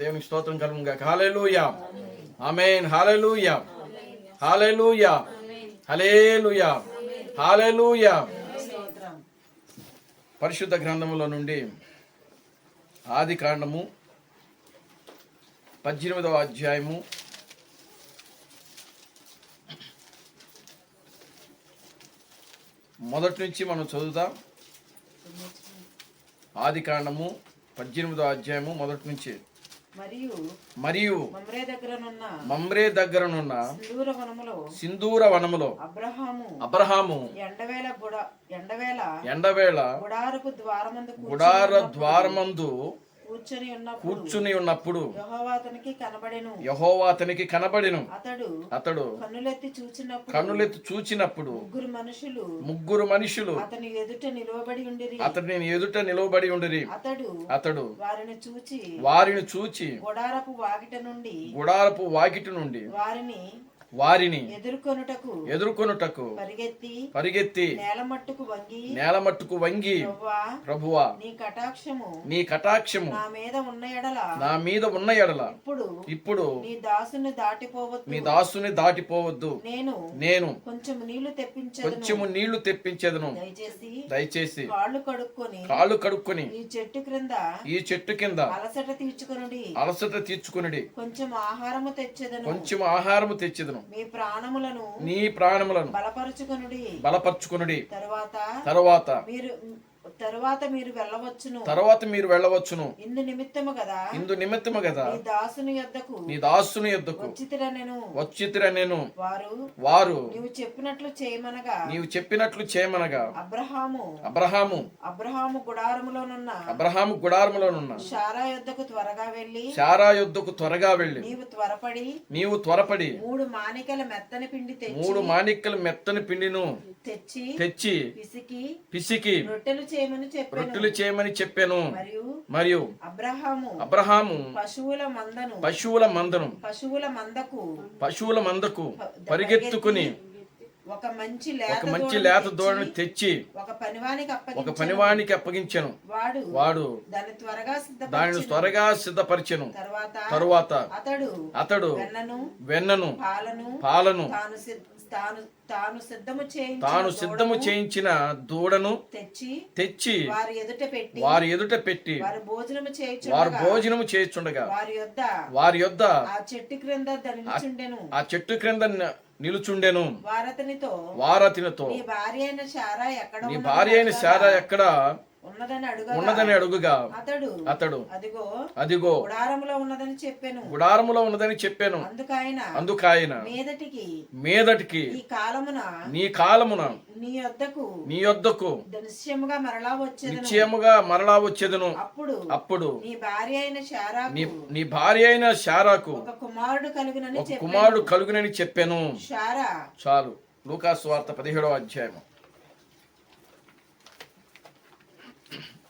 దేవునికి స్తోత్రం కలుగును గాక. హల్లెలూయా, ఆమేన్. హల్లెలూయా, హల్లెలూయా, హల్లెలూయా, హల్లెలూయా. పరిశుద్ధ గ్రంథములో నుండి ఆది కాండము 18వ అధ్యాయము మొదటి నుంచి మనం చదువుతాం. ఆది కాండము 18వ అధ్యాయము మొదటి నుంచి. మరియు మమ్రే దగ్గరనున్న సింధూర వనములో అబ్రహాము ఎండవేళ గుడార ద్వారమందు కూర్చుని ఉన్నప్పుడు యెహోవా అతనికి కనబడెను. అతడు కన్నులెత్తి చూచినప్పుడు ముగ్గురు మనుషులు అతని ఎదుట నిలవబడి ఉండిరి. అతడు వారిని చూచి గుడారపు వాకిట నుండి వారిని ఎదుర్కొనుటకు పరిగెత్తి నేలమట్టుకు వంగి, ప్రభువా, నీ కటాక్షము నా మీద ఉన్న ఎడల ఇప్పుడు నీ దాసుని దాటిపోవద్దు. నేను కొంచెము నీళ్లు తెప్పించేదను. దయచేసి కాళ్ళు కడుక్కొని ఈ చెట్టు కింద అలసట తీర్చుకొనుడి. కొంచెం ఆహారము తెచ్చేదను. నీ ప్రాణములను బలపరచుకొనుడి. తరువాత మీరు వెళ్ళవచ్చును. ఇందు నిమిత్తము కదా నీ దాసుని యొద్దకు వచ్చితిరనెను. వారు నీవు చెప్పినట్లు చేయమనగా అబ్రహాము గుడారములోనున్న శారా యొద్దకు త్వరగా వెళ్ళి నీవు త్వరపడి 3 మాణిక్యల మెత్తని పిండిను తెచ్చి పిసికి రొట్టెలు చేయమని చెప్పాను. మరియు అబ్రహాము పశువుల మందకు పరిగెత్తుకుని ఒక మంచి లేత దూడను తెచ్చి ఒక పనివానికి అప్పగించెను. వాడు దానిని త్వరగా సిద్ధపరిచెను. తరువాత అతడు వెన్నను పాలను తాను సిద్ధము చేయించిన దూడను తెచ్చి వారి ఎదుట పెట్టి వారు భోజనము చేయుచుండగా వారి యొద్ద ఆ చెట్టు క్రింద నిలుచుండెను. వారతనితో నీ భార్య అయిన శారా ఎక్కడ ఉన్నదని అడుగుగా అతడు అదిగో గుడారములో ఉన్నదని చెప్పాను. అందుకాయన మీదటికి నీ కాలమున నీ యొద్దకు నిశ్చయముగా మరలా వచ్చేదను. అప్పుడు నీ భార్య అయిన శారాకు ఒక కుమారుడు కలుగునని చెప్పాను. చాలు. లూకా సువార్త 17వ అధ్యాయము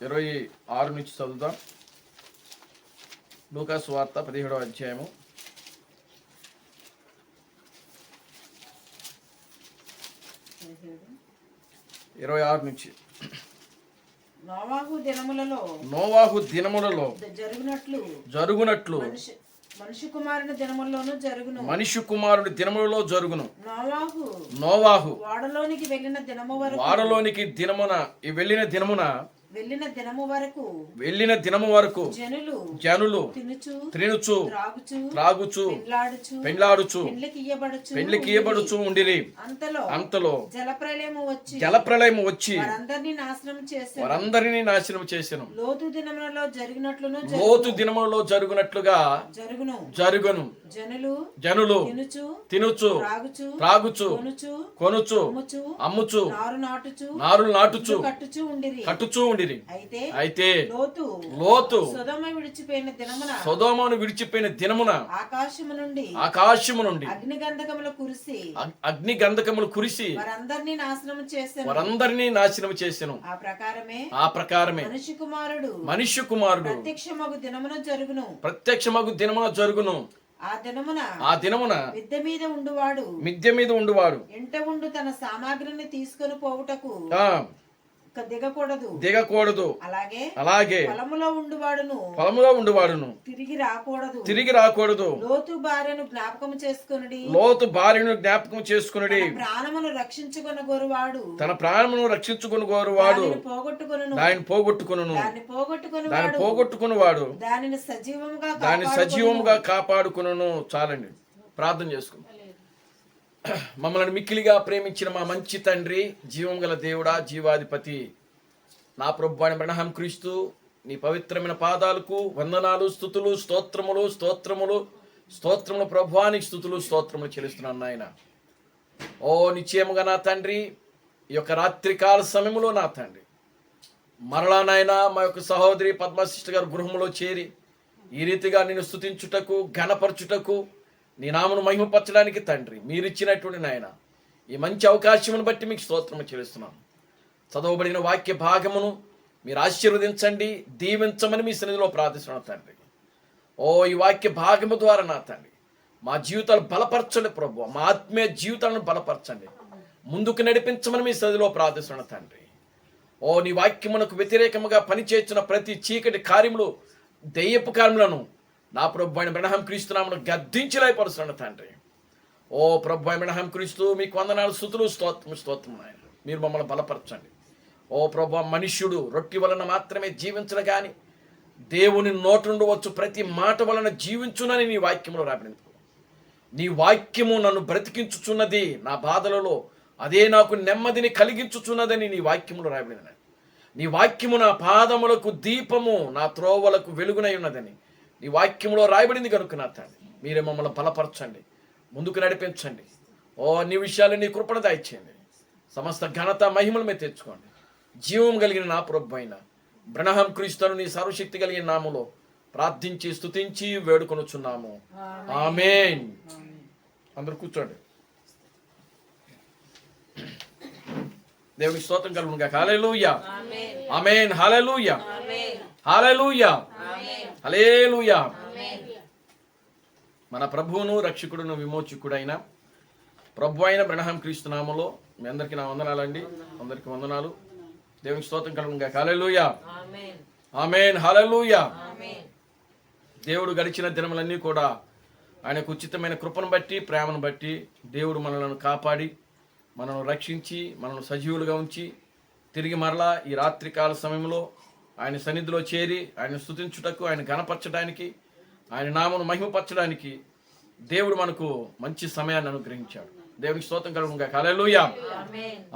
26 నుంచి చదువుతాం. లూకా సువార్త 17వ అధ్యాయము 26 నుంచి. నోవాహు దినములలో జరుగునట్లు మనిషి కుమారుని దినములలో జరుగును. నోవాహు వాడలోనికి వెళ్ళిన దినము వరకు జనులు తినుచు త్రాగుచు పెండ్లాడుచు పెండ్లికియబడుచు ఉండిరి. అంతలో జలప్రళయము వచ్చి వారందరినీ నాశనం చేసెను. లోతు దినములలో జరుగునట్లుగా జరుగును. జనులు తినుచు త్రాగుచు కొనుచు అమ్ముచు నారులు నాటుచు కట్టుచూ ఉండిరి. అయితే లోతు సొదొమను విడిచిపోయిన దినమున ఆకాశము నుండి అగ్ని గంధకములు కురిసి వారందరినీ నాశనం చేసెను. ఆ ప్రకారమే మనుష్య కుమారుడు ప్రత్యక్షమగు దినమున జరుగును. ఆ దినమున మిద్దె మీద ఉండువాడు ఇంట ఉండు తన సామాగ్రిని తీసుకొని పోవుటకు దిగకూడదు. అలాగే పొలములో ఉండువాడును తిరిగి రాకూడదు. లోతు భార్యను జ్ఞాపకం చేసుకునుడి. తన ప్రాణమును రక్షించుకొని గోరువాడు దానిని పోగొట్టుకునివాడు దాన్ని సజీవముగా కాపాడుకును. చాలండి, ప్రార్థన చేసుకుని. మమ్మల్ని మిక్కిలిగా ప్రేమించిన మా మంచి తండ్రి, జీవం గల దేవుడా, జీవాధిపతి, నా ప్రభువైన అబ్రహాం క్రీస్తు, నీ పవిత్రమైన పాదాలకు వందనాలు, స్తుతులు, స్తోత్రములు ప్రభువానికి స్తుతులు, స్తోత్రములు చెల్లిస్తున్నాను నాయన. ఓ నిశ్చయముగా నా తండ్రి, ఈ యొక్క రాత్రికాల సమయంలో నా తండ్రి మరలా నాయన మా యొక్క సహోదరి పద్మశిష్ట గారు గృహంలో చేరి ఈ రీతిగా నేను స్తుతించుటకు, ఘనపరచుటకు, నీ నామను మహిమపరచడానికి తండ్రి మీరిచ్చినటువంటి నాయన ఈ మంచి అవకాశమును బట్టి మీకు స్తోత్రము చెల్లిస్తున్నాను. చదవబడిన వాక్య భాగమును మీరు ఆశీర్వదించండి, దీవించమని మీ సన్నిధిలో ప్రార్థిస్తున్నాను తండ్రి. ఓ ఈ వాక్య భాగము ద్వారా నా తండ్రి మా జీవితాలు బలపరచండి ప్రభువా, మా ఆత్మీయ జీవితాలను బలపరచండి, ముందుకు నడిపించమని మీ సన్నిధిలో ప్రార్థిస్తున్నాను తండ్రి. ఓ నీ వాక్యమునకు వ్యతిరేకముగా పనిచేస్తున్న ప్రతి చీకటి కార్యములు, దెయ్యపు కార్యములను నా ప్రభువైన అబ్రహాం క్రీస్తు నామమున గద్దించలేపరుస్తున్నాను తండ్రి. ఓ ప్రభువైన అబ్రహాం క్రీస్తు, మీకు వందనాలు, స్తుతులు, స్తోత్రం నాయన. మీరు మమ్మల్ని బలపరచండి. ఓ ప్రభువా, మనుష్యుడు రొట్టె వలన మాత్రమే జీవించడు కానీ దేవుని నోటి నుండి వచ్చు ప్రతి మాట వలన జీవించునని నీ వాక్యములో రాబడింది. నీ వాక్యము నన్ను బ్రతికించుచున్నది, నా బాధలలో అదే నాకు నెమ్మదిని కలిగించుచున్నదని నీ వాక్యములో రాబడింది. నీ వాక్యము నా పాదములకు దీపము, నా త్రోవలకు వెలుగునై ఉన్నదని నీ వాక్యములో రాయబడింది కనుక నా తండ్రి మీరే మమ్మల్ని బలపరచండి, ముందుకు నడిపించండి. ఓ నీ విషయాలు నీ కృపణ దయచేయండి. సమస్త ఘనత మహిమలు మీద తెచ్చుకోండి. జీవం కలిగిన నా ప్రభు అయిన అబ్రహాం క్రీస్తును నీ సర్వశక్తి కలిగిన నామములో ప్రార్థించి స్తుతించి వేడుకొనుచున్నాము. ఆమేన్. అందరూ కూర్చోండి. దేవునికి స్తోత్రం కలుగును గాక. హల్లెలూయా, ఆమేన్. హల్లెలూయా, హల్లెలూయా, హల్లెలూయా. మన ప్రభువును రక్షకుడును విమోచకుడైన ప్రభు అయిన అబ్రహాం క్రీస్తు నామములో మీ అందరికీ నా వందనాలండి. అందరికీ వందనాలు. దేవునికి స్తోత్రం కలుగును గాక. హల్లెలూయా, ఆమేన్. హల్లెలూయా. దేవుడు గడిచిన దినములన్నీ కూడా ఆయనకు ఉచితమైన కృపను బట్టి, ప్రేమను బట్టి దేవుడు మనలను కాపాడి, మనను రక్షించి, మనను సజీవులుగా ఉంచి తిరిగి మరలా ఈ రాత్రికాల సమయంలో ఆయన సన్నిధిలో చేరి ఆయన స్తుతించుటకు, ఆయన ఘనపరచడానికి, ఆయన నామను మహిమపరచడానికి దేవుడు మనకు మంచి సమయాన్ని అనుగ్రహించాడు. దేవునికి స్తోత్రం కలుగును గాక. హల్లెలూయా,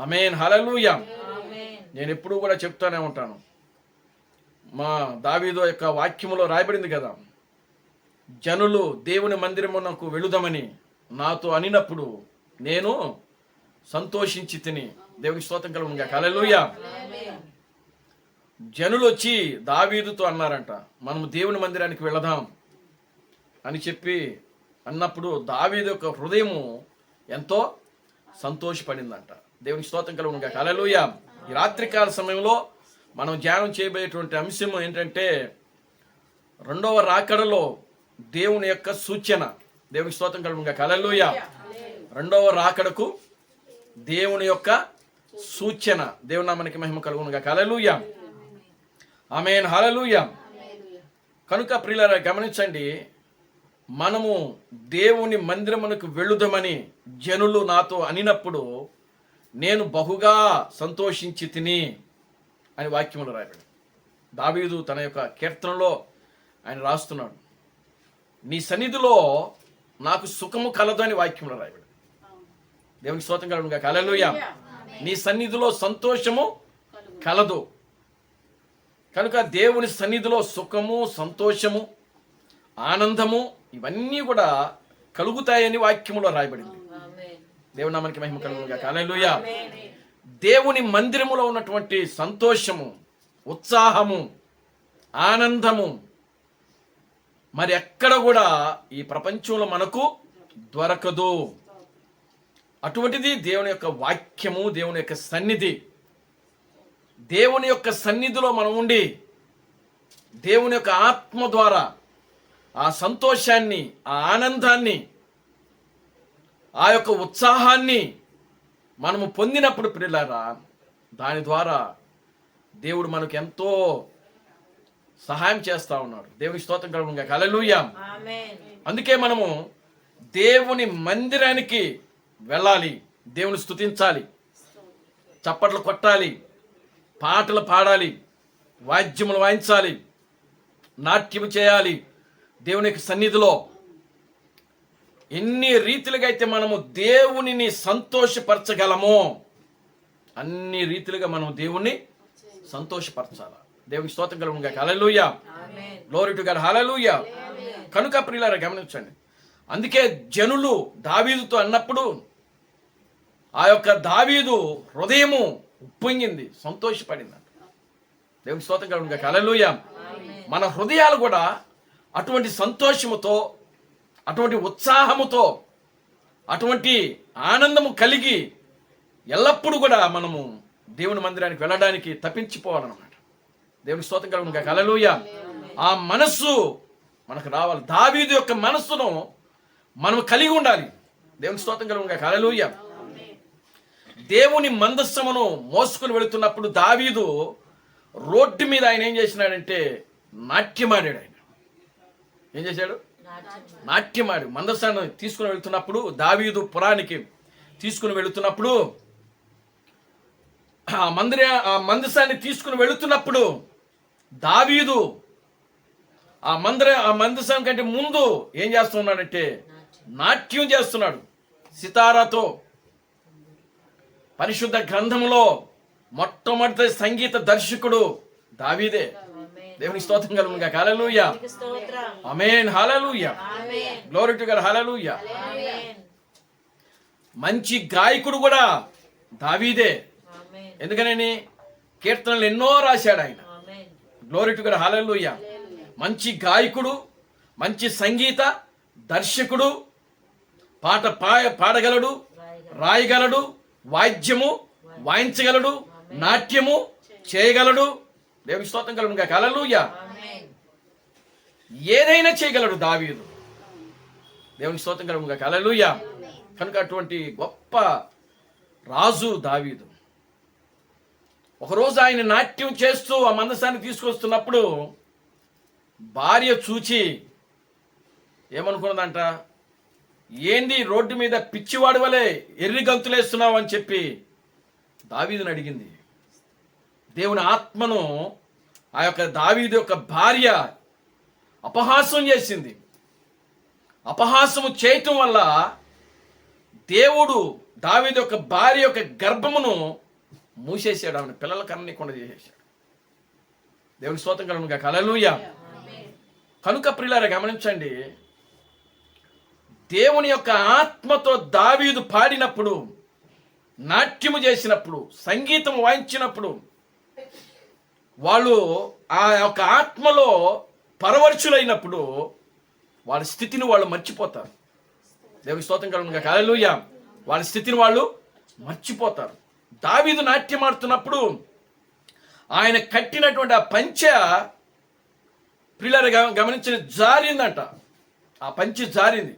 ఆమేన్. హల్లెలూయా. నేను ఎప్పుడూ కూడా చెప్తానే ఉంటాను, మా దావీదు యొక్క వాక్యములో రాయబడింది కదా, జనులు దేవుని మందిరమునకు వెళుదామని నాతో అనినప్పుడు నేను సంతోషించి తిని. దేవునికి స్తోత్రం కలుగును గాక. హల్లెలూయా. జనులు వచ్చి దావీదుతో అన్నారంట, మనము దేవుని మందిరానికి వెళదాం అని చెప్పి అన్నప్పుడు దావీదు యొక్క హృదయము ఎంతో సంతోషపడిందంట. దేవునికి స్తోత్రం కలుగును గాక. హల్లెలూయా. ఈ రాత్రికాల సమయంలో మనం ధ్యానం చేయబోయేటువంటి అంశం ఏంటంటే రెండవ రాకడలో దేవుని యొక్క సూచన. దేవునికి స్తోత్రం కలుగును గాక. హల్లెలూయా. రెండవ రాకడకు దేవుని యొక్క సూచన. దేవుని నామానికి మహిమ కలుగును గాక. హల్లెలూయా, ఆమేన్. హల్లెలూయా. కనుక ప్రియులారా గమనించండి, మనము దేవుని మందిరమునకు వెళ్ళుదామని జనులు నాతో అనినప్పుడు నేను బహుగా సంతోషించి తిని అని వాక్యములు రాయబడి. దావీదు తన యొక్క కీర్తనలో ఆయన రాస్తున్నాడు, నీ సన్నిధిలో నాకు సుఖము కలదు అని వాక్యములు రాయబడి. దేవునికి స్తోత్రం కలుగును గాక. హల్లెలూయా. నీ సన్నిధిలో సంతోషము కలదు. కనుక దేవుని సన్నిధిలో సుఖము, సంతోషము, ఆనందము ఇవన్నీ కూడా కలుగుతాయని వాక్యములో రాయబడింది. దేవుని నామానికి మహిమ కలుగును గాక. హల్లెలూయా. దేవుని మందిరములో ఉన్నటువంటి సంతోషము, ఉత్సాహము, ఆనందము మరి ఎక్కడ కూడా ఈ ప్రపంచంలో మనకు దొరకదు. అటువంటిది దేవుని యొక్క వాక్యము, దేవుని యొక్క సన్నిధి. దేవుని యొక్క సన్నిధిలో మనం ఉండి దేవుని యొక్క ఆత్మ ద్వారా ఆ సంతోషాన్ని, ఆ ఆనందాన్ని, ఆ యొక్క ఉత్సాహాన్ని మనము పొందినప్పుడు ప్రియులారా, దాని ద్వారా దేవుడు మనకు ఎంతో సహాయం చేస్తా ఉన్నాడు. దేవుని స్తోత్రం కలుగునుగా. హల్లెలూయా. అందుకే మనము దేవుని మందిరానికి వెళ్ళాలి, దేవుని స్తుతించాలి, చప్పట్లు కొట్టాలి, పాటలు పాడాలి, వాద్యములు వాయించాలి, నాట్యము చేయాలి. దేవుని యొక్క సన్నిధిలో ఎన్ని రీతిలుగా అయితే మనము దేవునిని సంతోషపరచగలమో అన్ని రీతిలుగా మనం దేవుణ్ణి సంతోషపరచాలి. దేవునికి స్తోత్రం కలుగునుగా. Hallelujah. Glory to God. Hallelujah. కనుక ప్రియులారా గమనించండి, అందుకే జనులు దావీదుతో అన్నప్పుడు ఆ యొక్క దావీదు హృదయము ఉప్పొంగింది, సంతోషపడింది. దేవుని స్తోత్రం కలుగునుగా. హల్లెలూయా. మన హృదయాలు కూడా అటువంటి సంతోషముతో, అటువంటి ఉత్సాహముతో, అటువంటి ఆనందము కలిగి ఎల్లప్పుడూ కూడా మనము దేవుని మందిరానికి వెళ్ళడానికి తప్పించిపోవాలన్నమాట. దేవుని స్తోత్రం కలుగునుగా. హల్లెలూయా. ఆ మనస్సు మనకు రావాలి. దావీదు యొక్క మనస్సును మనం కలిగి ఉండాలి. దేవుని స్తోత్రం కలుగునుగా. హల్లెలూయా. దేవుని మందస్సమును మోసుకుని వెళుతున్నప్పుడు దావీదు రోడ్డు మీద ఆయన ఏం చేసినాడంటే నాట్యమాడాడు. ఆయన ఏం చేశాడు? నాట్యమాడు. మందస్సాన్ని తీసుకుని వెళుతున్నప్పుడు, దావీదు పురానికి తీసుకుని వెళుతున్నప్పుడు, ఆ మందసాన్ని తీసుకుని వెళుతున్నప్పుడు దావీదు ఆ మందసం కంటే ముందు ఏం చేస్తున్నాడంటే నాట్యం చేస్తున్నాడు సితారాతో. పరిశుద్ధ గ్రంథంలో మొట్టమొదటి సంగీత దర్శకుడు దావీదే. దేవుని స్తోత్రం కలుగునుగా. Hallelujah. Amen. Hallelujah. Glory to God. Hallelujah. మంచి గాయకుడు కూడా దావీదే. ఎందుకని కీర్తనలు ఎన్నో రాశాడు ఆయన. Glory to God. హల్లెలూయా. మంచి గాయకుడు, మంచి సంగీత దర్శకుడు, పాట పాడగలడు, రాయగలడు, వాద్యము వాయించగలడు, నాట్యము చేయగలడు. దేవుని స్తోత్రం కలుగునుగా. హల్లెలూయా. ఏదైనా చేయగలడు దావీదు. దేవుని స్తోత్రం కలుగునుగా. హల్లెలూయా. కనుక అటువంటి గొప్ప రాజు దావీదు. ఒకరోజు ఆయన నాట్యం చేస్తూ ఆ మందసాన్ని తీసుకొస్తున్నప్పుడు భార్య చూచి ఏమనుకున్నదంట, ఏంది రోడ్డు మీద పిచ్చివాడి వలె ఎర్రి గంతులేస్తున్నావు అని చెప్పి దావీదుని అడిగింది. దేవుని ఆత్మను ఆ యొక్క దావీదు యొక్క భార్య అపహాసం చేసింది. అపహాసము చేయటం వల్ల దేవుడు దావీదు యొక్క భార్య యొక్క గర్భమును మూసేసాడు, ఆమెను పిల్లల కన్నీకుండా చేసేసాడు. దేవుని స్తోత్రం కలుగునుగా. హల్లెలూయా. కనుక ప్రియులారా గమనించండి, దేవుని యొక్క ఆత్మతో దావీదు పాడినప్పుడు, నాట్యము చేసినప్పుడు, సంగీతం వాయించినప్పుడు వాళ్ళు ఆ యొక్క ఆత్మలో పరవశులైనప్పుడు వాళ్ళ స్థితిని వాళ్ళు మర్చిపోతారు. దేవుని స్తోత్రం కలుగునుగా. హల్లెలూయా. వాళ్ళ స్థితిని వాళ్ళు మర్చిపోతారు. దావీదు నాట్యం ఆడుతున్నప్పుడు ఆయన కట్టినటువంటి ఆ పంచె ప్రియులారా గమనించిన జారిందంట. ఆ పంచె జారింది.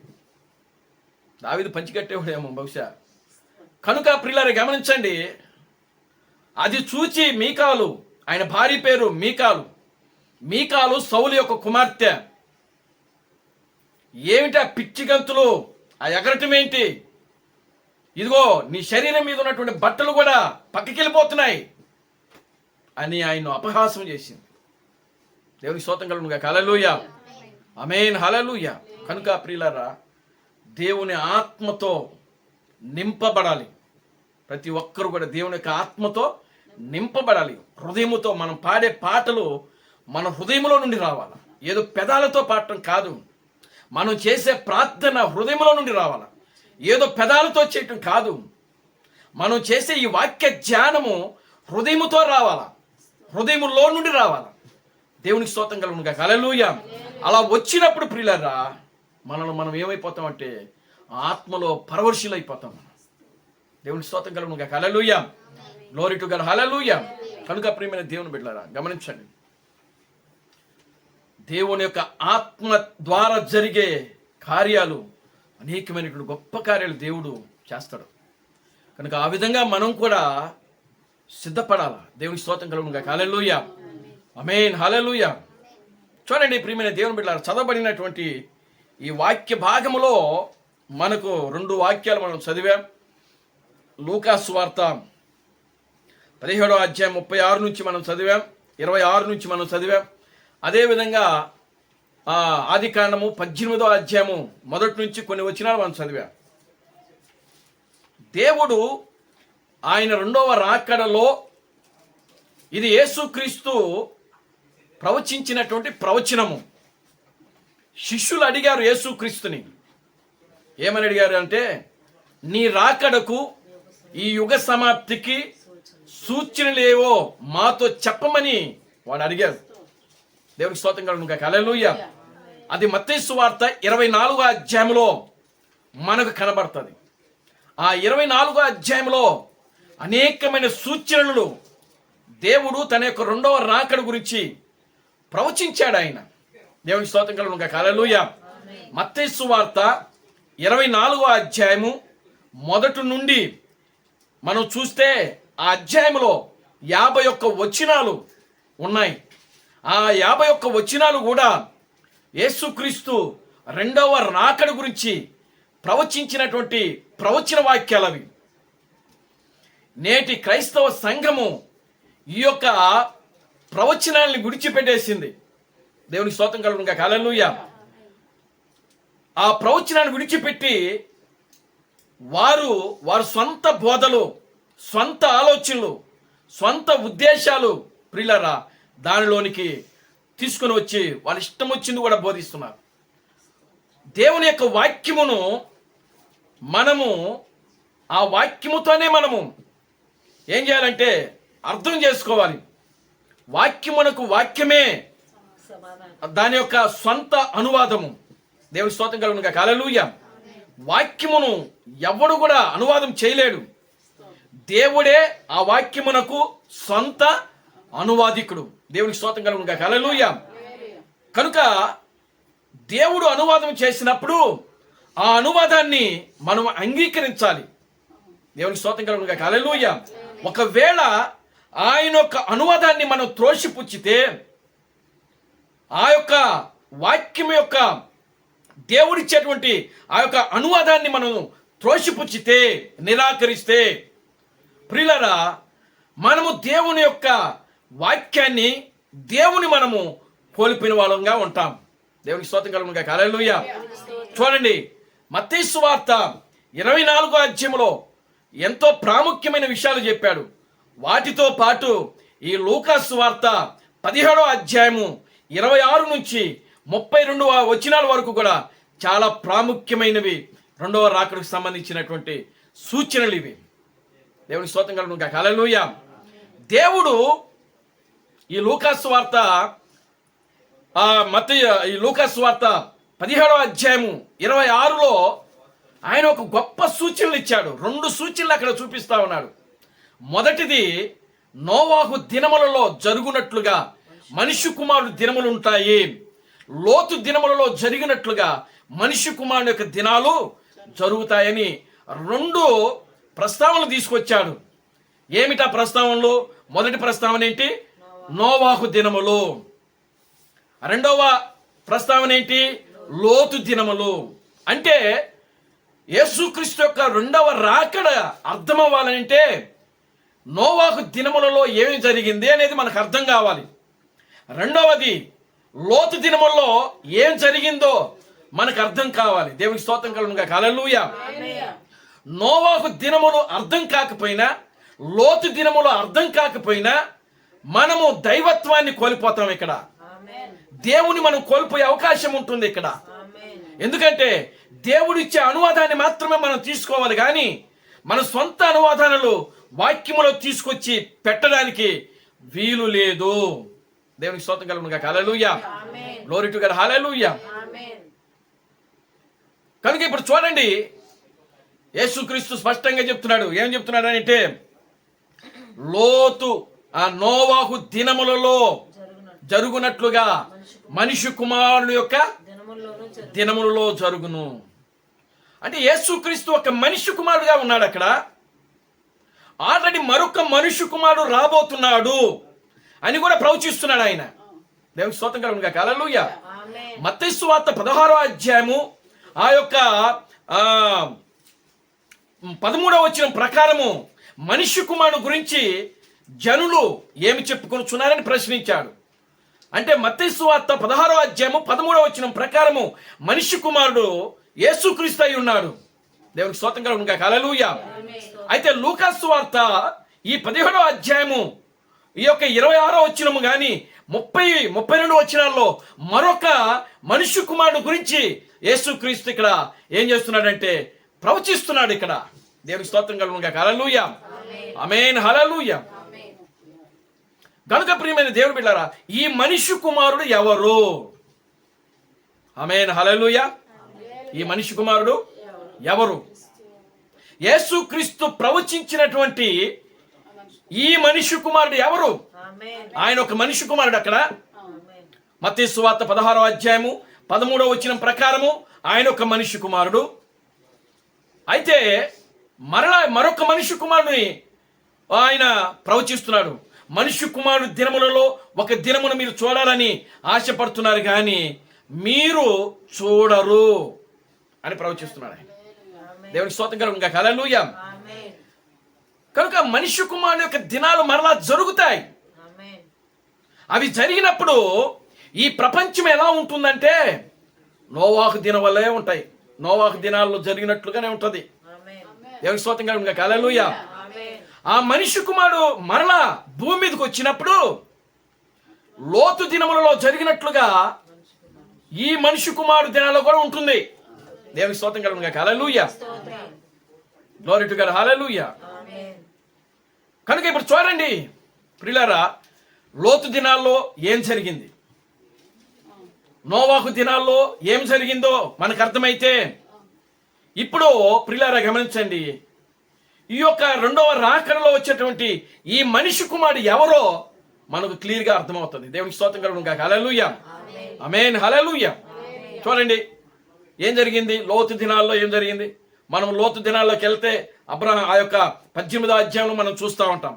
దావీదు పంచి కట్టేవాడేమో బహుశా. కనుక ప్రియులారా గమనించండి, అది చూచి మీకాలు, ఆయన భార్య పేరు మీకాలు సౌలు యొక్క కుమార్తె, ఏమిటి ఆ పిచ్చి గంతులు, ఆ ఎగరటం ఏంటి, ఇదిగో నీ శరీరం మీద ఉన్నటువంటి బట్టలు కూడా పక్కకెళ్ళిపోతున్నాయి అని ఆయన అపహాసం చేసింది. దేవునికి స్తోత్రం కలుగునుగా. హల్లెలూయా. ఆమేన్. హల్లెలూయా. కనుక ప్రియులారా దేవుని ఆత్మతో నింపబడాలి. ప్రతి ఒక్కరు కూడా దేవుని యొక్క ఆత్మతో నింపబడాలి. హృదయముతో మనం పాడే పాటలు మన హృదయంలో నుండి రావాలి. ఏదో పెదాలతో పాడటం కాదు. మనం చేసే ప్రార్థన హృదయంలో నుండి రావాలి. ఏదో పెదాలతో చేయటం కాదు. మనం చేసే ఈ వాక్య ధ్యానము హృదయముతో రావాలా, హృదయములో నుండి రావాలా. దేవునికి స్తోత్రం కలుగునుగా. హల్లెలూయా. అలా వచ్చినప్పుడు ప్రియులారా మనం ఏమైపోతామంటే ఆత్మలో పరవశులైపోతాం. దేవునికి స్తోత్రం కలుగునుగా. Hallelujah. Glory to God. Hallelujah. కనుక ప్రియమైన దేవుని బిడ్డలారా గమనించండి, దేవుని యొక్క ఆత్మ ద్వారా జరిగే కార్యాలు అనేకమైనటువంటి గొప్ప కార్యాలు దేవుడు చేస్తాడు. కనుక ఆ విధంగా మనం కూడా సిద్ధపడాలా. దేవునికి స్తోత్రం కలుగునుగా. హల్లెలూయా, ఆమేన్, హల్లెలూయా. చూడండి ప్రియమైన దేవుని బిడ్డలారా, చదవబడినటువంటి ఈ వాక్య భాగములో మనకు 2 వాక్యాలు మనం చదివాం. లూకా సువార్త 17వ అధ్యాయం 36 నుంచి మనం చదివాం, 26 నుంచి మనం చదివాం. అదేవిధంగా ఆదికాండము 18వ అధ్యాయము మొదటి నుంచి కొన్ని వచనాలు మనం చదివాం. దేవుడు ఆయన 2వ రాకడలో, ఇది యేసుక్రీస్తు ప్రవచించినటువంటి ప్రవచనము. శిష్యులు అడిగారు యేసుక్రీస్తుని, ఏమని అడిగారు అంటే, నీ రాకడకు ఈ యుగ సమాప్తికి సూచనలేవో మాతో చెప్పమని వాడు అడిగారు. దేవునికి స్తోత్రం కలుగునుగా. హల్లెలూయా. అది మత్తయి సువార్త 24వ అధ్యాయంలో మనకు కనబడుతుంది. ఆ 24వ అధ్యాయంలో అనేకమైన సూచనలు దేవుడు తన యొక్క 2వ రాకడ గురించి ప్రవచించాడు ఆయన. దేవునికి స్తోత్రం కలుగునుగా. హల్లెలూయా. మత్తయి సువార్త 24వ అధ్యాయము మొదటి నుండి మనం చూస్తే ఆ అధ్యాయంలో 51 వచనాలు ఉన్నాయి. ఆ 51 వచనాలు కూడా యేసుక్రీస్తు 2వ రాకడ గురించి ప్రవచించినటువంటి ప్రవచన వాక్యాలవి. నేటి క్రైస్తవ సంఘము ఈ యొక్క ప్రవచనాల్ని విడిచిపెట్టేసింది. దేవునికి స్తోత్రం కలుగునుగా. హల్లెలూయా. ఆ ప్రవచనాన్ని విడిచిపెట్టి వారు సొంత బోధలు, సొంత ఆలోచనలు, సొంత ఉద్దేశాలు ప్రియులారా దానిలోనికి తీసుకొని వచ్చి వాళ్ళ ఇష్టం వచ్చింది కూడా బోధిస్తున్నారు. దేవుని యొక్క వాక్యమును మనము ఆ వాక్యముతోనే మనము ఏం చేయాలంటే అర్థం చేసుకోవాలి. వాక్యమునకు వాక్యమే దాని యొక్క సొంత అనువాదము. దేవుని స్తోత్రం కలుగునుగా. హల్లెలూయా. వాక్యమును ఎవడు కూడా అనువాదం చేయలేడు. దేవుడే ఆ వాక్యమునకు సొంత అనువాదికుడు. దేవునికి స్తోత్రం కలుగునుగా. హల్లెలూయా. కనుక దేవుడు అనువాదం చేసినప్పుడు ఆ అనువాదాన్ని మనం అంగీకరించాలి. దేవునికి స్తోత్రం కలుగునుగా. హల్లెలూయా. ఒకవేళ ఆయన యొక్క అనువాదాన్ని మనం త్రోసిపుచ్చితే, ఆ యొక్క వాక్యం యొక్క దేవుడిచ్చేటువంటి ఆ యొక్క అనువాదాన్ని మనం త్రోసిపుచ్చితే, నిరాకరిస్తే ప్రియులారా మనము దేవుని యొక్క వాక్యాన్ని, దేవుని మనము కోల్పోయిన వాళ్ళంగా ఉంటాం. దేవునికి స్తోత్రం కలుగునుగా. హల్లెలూయా. చూడండి మత్తయి సువార్త 24వ అధ్యాయంలో ఎంతో ప్రాముఖ్యమైన విషయాలు చెప్పాడు. వాటితో పాటు ఈ లూకా సువార్త 17వ అధ్యాయము 26 నుంచి 32వ వచనాల వరకు కూడా చాలా ప్రాముఖ్యమైనవి 2వ రాకడకు సంబంధించినటువంటి సూచనలు ఇవి. దేవునికి స్తోత్రం కలుగునుగా. హల్లెలూయా. దేవుడు ఈ లూకా సువార్త ఈ లూకా సువార్త 17వ అధ్యాయము 26లో ఆయన ఒక గొప్ప సూచనలు ఇచ్చాడు. 2 సూచనలు అక్కడ చూపిస్తా ఉన్నాడు. మొదటిది, నోవాహు దినములలో జరుగునట్లుగా మనిషి కుమారుడు దినములు ఉంటాయి. లోతు దినములలో జరిగినట్లుగా మనిషి కుమారుడు యొక్క దినాలు జరుగుతాయని 2 ప్రస్తావనలు తీసుకొచ్చాడు. ఏమిటా ప్రస్తావనలు? మొదటి ప్రస్తావన ఏంటి? నోవాహు దినములు. రెండవ ప్రస్తావన ఏంటి? లోతు దినములు. అంటే యేసుక్రీస్తు యొక్క 2వ రాకడ అర్థం అవ్వాలంటే నోవాహు దినములలో ఏమి జరిగింది అనేది మనకు అర్థం కావాలి. రెండవది, లోతు దినములలో ఏం జరిగిందో మనకు అర్థం కావాలి. దేవునికి స్తోత్రం కలుగునుగా. హల్లెలూయా. నోవాహు దినములు అర్థం కాకపోయినా, లోతు దినములు అర్థం కాకపోయినా మనము దైవత్వాన్ని కోల్పోతాం. ఇక్కడ దేవుని మనం కోల్పోయే అవకాశం ఉంటుంది ఇక్కడ. ఎందుకంటే దేవుడిచ్చే అనువాదాన్ని మాత్రమే మనం తీసుకోవాలి, కానీ మన సొంత అనువాదాలు వాక్యములో తీసుకొచ్చి పెట్టడానికి వీలు లేదు. దేవునికి స్తోత్రం కలుగునుగా. Hallelujah. Glory to God. Hallelujah. కనుక ఇప్పుడు చూడండి, యేసుక్రీస్తు స్పష్టంగా చెప్తున్నాడు. ఏం చెప్తున్నాడు అంటే, లోతు ఆ నోవాహు దినములలో జరుగునట్లుగా మనిషి కుమారుని యొక్క దినములలో జరుగును. అంటే యేసుక్రీస్తు ఒక మనిషి కుమారుడుగా ఉన్నాడు. అక్కడ ఆల్రెడీ మరొక మనుష్య కుమారుడు రాబోతున్నాడు అని కూడా ప్రవచిస్తున్నాడు ఆయన. దేవునికి స్తోత్రం కలుగును గాక. హల్లెలూయా. మత్తయి సువార్త 16వ అధ్యాయము ఆ యొక్క 13వ వచనం ప్రకారము మనుష్య కుమారుడు గురించి జనులు ఏమి చెప్పుకొనుచున్నారని ప్రశ్నించాడు. అంటే మత్తయి సువార్త 16వ అధ్యాయము 13వ వచనం ప్రకారము మనుష్య కుమారుడు యేసుక్రీస్తు అయి ఉన్నాడు. దేవునికి స్తోత్రం కలుగును గాక. హల్లెలూయా. అయితే లూకా సువార్త ఈ 17వ అధ్యాయము ఈ యొక్క 26వ వచనము కానీ 32 వచనాల్లో మరొక మనుష్య కుమారుడు గురించి యేసుక్రీస్తు ఇక్కడ ఏం చేస్తున్నాడంటే ప్రవచిస్తున్నాడు ఇక్కడ. దేవునికి స్తోత్రం కలుగును గాక. హల్లెలూయా. ఆమేన్. హల్లెలూయా. కనుక ప్రియమైన దేవుని బిడ్డలారా, ఈ మనుష్య కుమారుడు ఎవరు? ఆమేన్. హల్లెలూయా. ఈ మనుష్య కుమారుడు ఎవరు? యేసుక్రీస్తు ప్రవచించినటువంటి ఈ మనుష్య కుమారుడు ఎవరు? ఆయన ఒక మనుష్య కుమారుడు. అక్కడ మత్తయి సువార్త 16వ అధ్యాయము 13వ వచనం ప్రకారము ఆయన ఒక మనుష్య కుమారుడు. అయితే మరొక మనుష్య కుమారుడిని ఆయన ప్రవచిస్తున్నాడు. మనుష్య కుమారుడు దినములలో ఒక దినమును మీరు చూడాలని ఆశపడుతున్నారు కానీ మీరు చూడరు అని ప్రవచిస్తున్నాడు ఆయన. దేవునికి స్తోత్రం కలుగును గాక. హల్లెలూయా. కనుక మనుష్య కుమారుని యొక్క దినాలు మరలా జరుగుతాయి. అవి జరిగినప్పుడు ఈ ప్రపంచం ఎలా ఉంటుందంటే నోవాహు దినం వల్లే ఉంటాయి. నోవాహు దినాల్లో జరిగినట్లుగానే ఉంటుంది. దేవునికి స్తోత్రం కలుగును గాక. హల్లెలూయా. ఆ మనుష్య కుమారుడు మరలా భూమి మీదకి వచ్చినప్పుడు లోతు దినములలో జరిగినట్లుగా ఈ మనుష్య కుమారుడు దినాల్లో కూడా ఉంటుంది. దేవునికి స్తోత్రం కలుగును గాక. Hallelujah. Glory to God. Hallelujah. కనుక ఇప్పుడు చూడండి ప్రియులారా, లోతు దినాల్లో ఏం జరిగింది, నోవాహు దినాల్లో ఏం జరిగిందో మనకు అర్థమైతే ఇప్పుడు ప్రియులారా గమనించండి, ఈ యొక్క రెండవ రాకడలో వచ్చేటువంటి ఈ మనిషి కుమారుడు ఎవరో మనకు క్లియర్గా అర్థమవుతుంది. దేవునికి స్తోత్రం కలుగును గాక. హల్లెలూయా. ఆమేన్. హల్లెలూయా. చూడండి ఏం జరిగింది లోతు దినాల్లో. ఏం జరిగింది? మనం లోతు దినాల్లోకి వెళ్తే ఆ యొక్క 18వ అధ్యాయంలో మనం చూస్తూ ఉంటాం.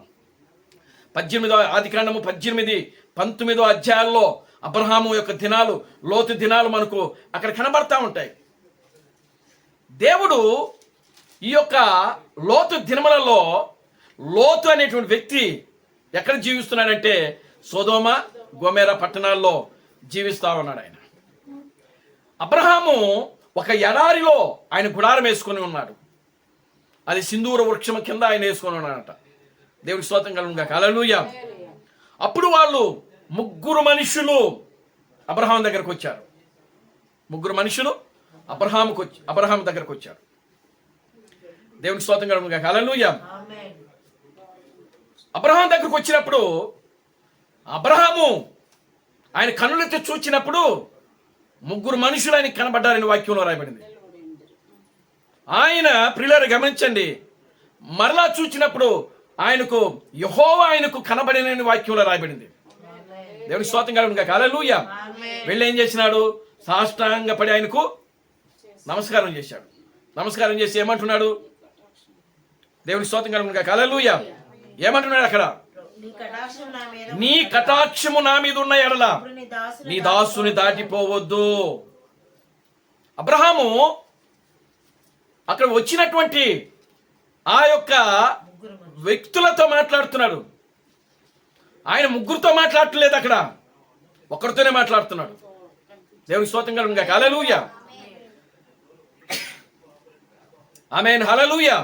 18వ ఆదికాండము 18, 19 అధ్యాయాల్లో అబ్రహాము యొక్క దినాలు, లోతు దినాలు మనకు అక్కడ కనబడతా ఉంటాయి. దేవుడు ఈ యొక్క లోతు దినములలో లోతు అనేటువంటి వ్యక్తి ఎక్కడ జీవిస్తున్నాడంటే సొదొమ గొమొర్రా పట్టణాల్లో జీవిస్తా ఉన్నాడు ఆయన. అబ్రహాము ఒక ఎడారిలో ఆయన గుడారం వేసుకొని ఉన్నాడు. అది సింధూర వృక్షం కింద ఆయన వేసుకొని ఉన్నాడట. దేవుడికి స్తోత్రం కలుగును గాక. హల్లెలూయా. అప్పుడు వాళ్ళు ముగ్గురు మనుషులు అబ్రహాం దగ్గరకు వచ్చారు. ముగ్గురు మనుషులు అబ్రహాం దగ్గరకు వచ్చారు. దేవునికి స్తోత్రం కలుగును గాక. హల్లెలూయా. అబ్రహాం దగ్గరకు వచ్చినప్పుడు అబ్రహాము ఆయన కన్నులెత్తి చూచినప్పుడు ముగ్గురు మనుషులు ఆయనకి కనబడ్డారని వాక్యంలో రాయబడింది. ఆయన ప్రియులారా గమనించండి, మరలా చూచినప్పుడు ఆయనకు యెహోవా ఆయనకు కనబడినని వాక్యంలో రాయబడింది. దేవునికి స్తోత్రం కలుగును గాక. హల్లెలూయా. వెళ్ళి ఏం చేసినాడు? సాష్టాంగపడి ఆయనకు నమస్కారం చేశాడు. నమస్కారం చేసి ఏమంటున్నాడు? దేవునికి స్తోత్రం కలుగును గాక. హల్లెలూయా. ఏమంటున్నాడు అక్కడ? నీ కటాక్షము నా మీద ఉన్న ఎడల నీ దాసుని దాటిపోవద్దు. అబ్రహాము అక్కడ వచ్చినటువంటి ఆ యొక్క వ్యక్తులతో మాట్లాడుతున్నాడు. ఆయన ముగ్గురితో మాట్లాడట్లేదు, అక్కడ ఒక్కరితోనే మాట్లాడుతున్నాడు. దేవునికి స్తోత్రం కలుగును గాక. హల్లెలూయా. ఆమేన్. హల్లెలూయా.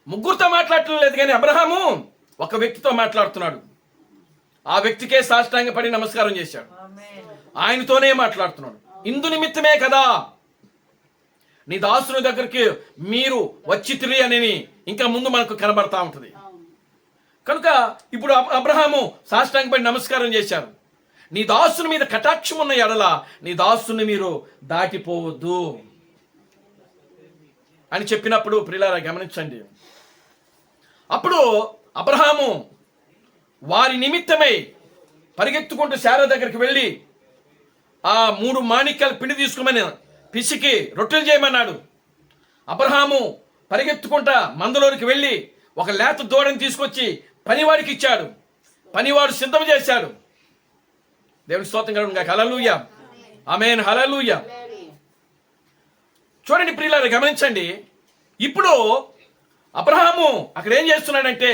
ముగ్గురితో మాట్లాడట్లేదు కానీ అబ్రహాము ఒక వ్యక్తితో మాట్లాడుతున్నాడు. ఆ వ్యక్తికే సాష్టాంగపడి నమస్కారం చేశాడు. ఆయనతోనే మాట్లాడుతున్నాడు. ఇందు నిమిత్తమే కదా నీ దాసుని దగ్గరికి మీరు వచ్చితిరి అని ఇంకా ముందు మనకు కనబడతా ఉంటుంది. కనుక ఇప్పుడు అబ్రహాము సాష్టాంగపడి నమస్కారం చేశారు. నీ దాసుని మీద కటాక్షం ఉన్న ఎడల నీ దాసుని మీరు దాటిపోవద్దు అని చెప్పినప్పుడు ప్రియులారా గమనించండి, అప్పుడు అబ్రహాము వారి నిమిత్తమై పరిగెత్తుకుంటూ శారా దగ్గరికి వెళ్ళి ఆ 3 మాణిక్యాల పిండి తీసుకోమని పిసికి రొట్టెలు చేయమన్నాడు. అబ్రహాము పరిగెత్తుకుంటా మందలోనికి వెళ్ళి ఒక లేత దూడని తీసుకొచ్చి పనివాడికి ఇచ్చాడు. పనివాడు సిద్ధం చేశాడు. దేవుని స్తోత్రం కలుగును గాక. హల్లెలూయా, ఆమేన్, హల్లెలూయా. చూడండి ప్రియులారా, గమనించండి. ఇప్పుడు అబ్రహాము అక్కడ ఏం చేస్తున్నాడంటే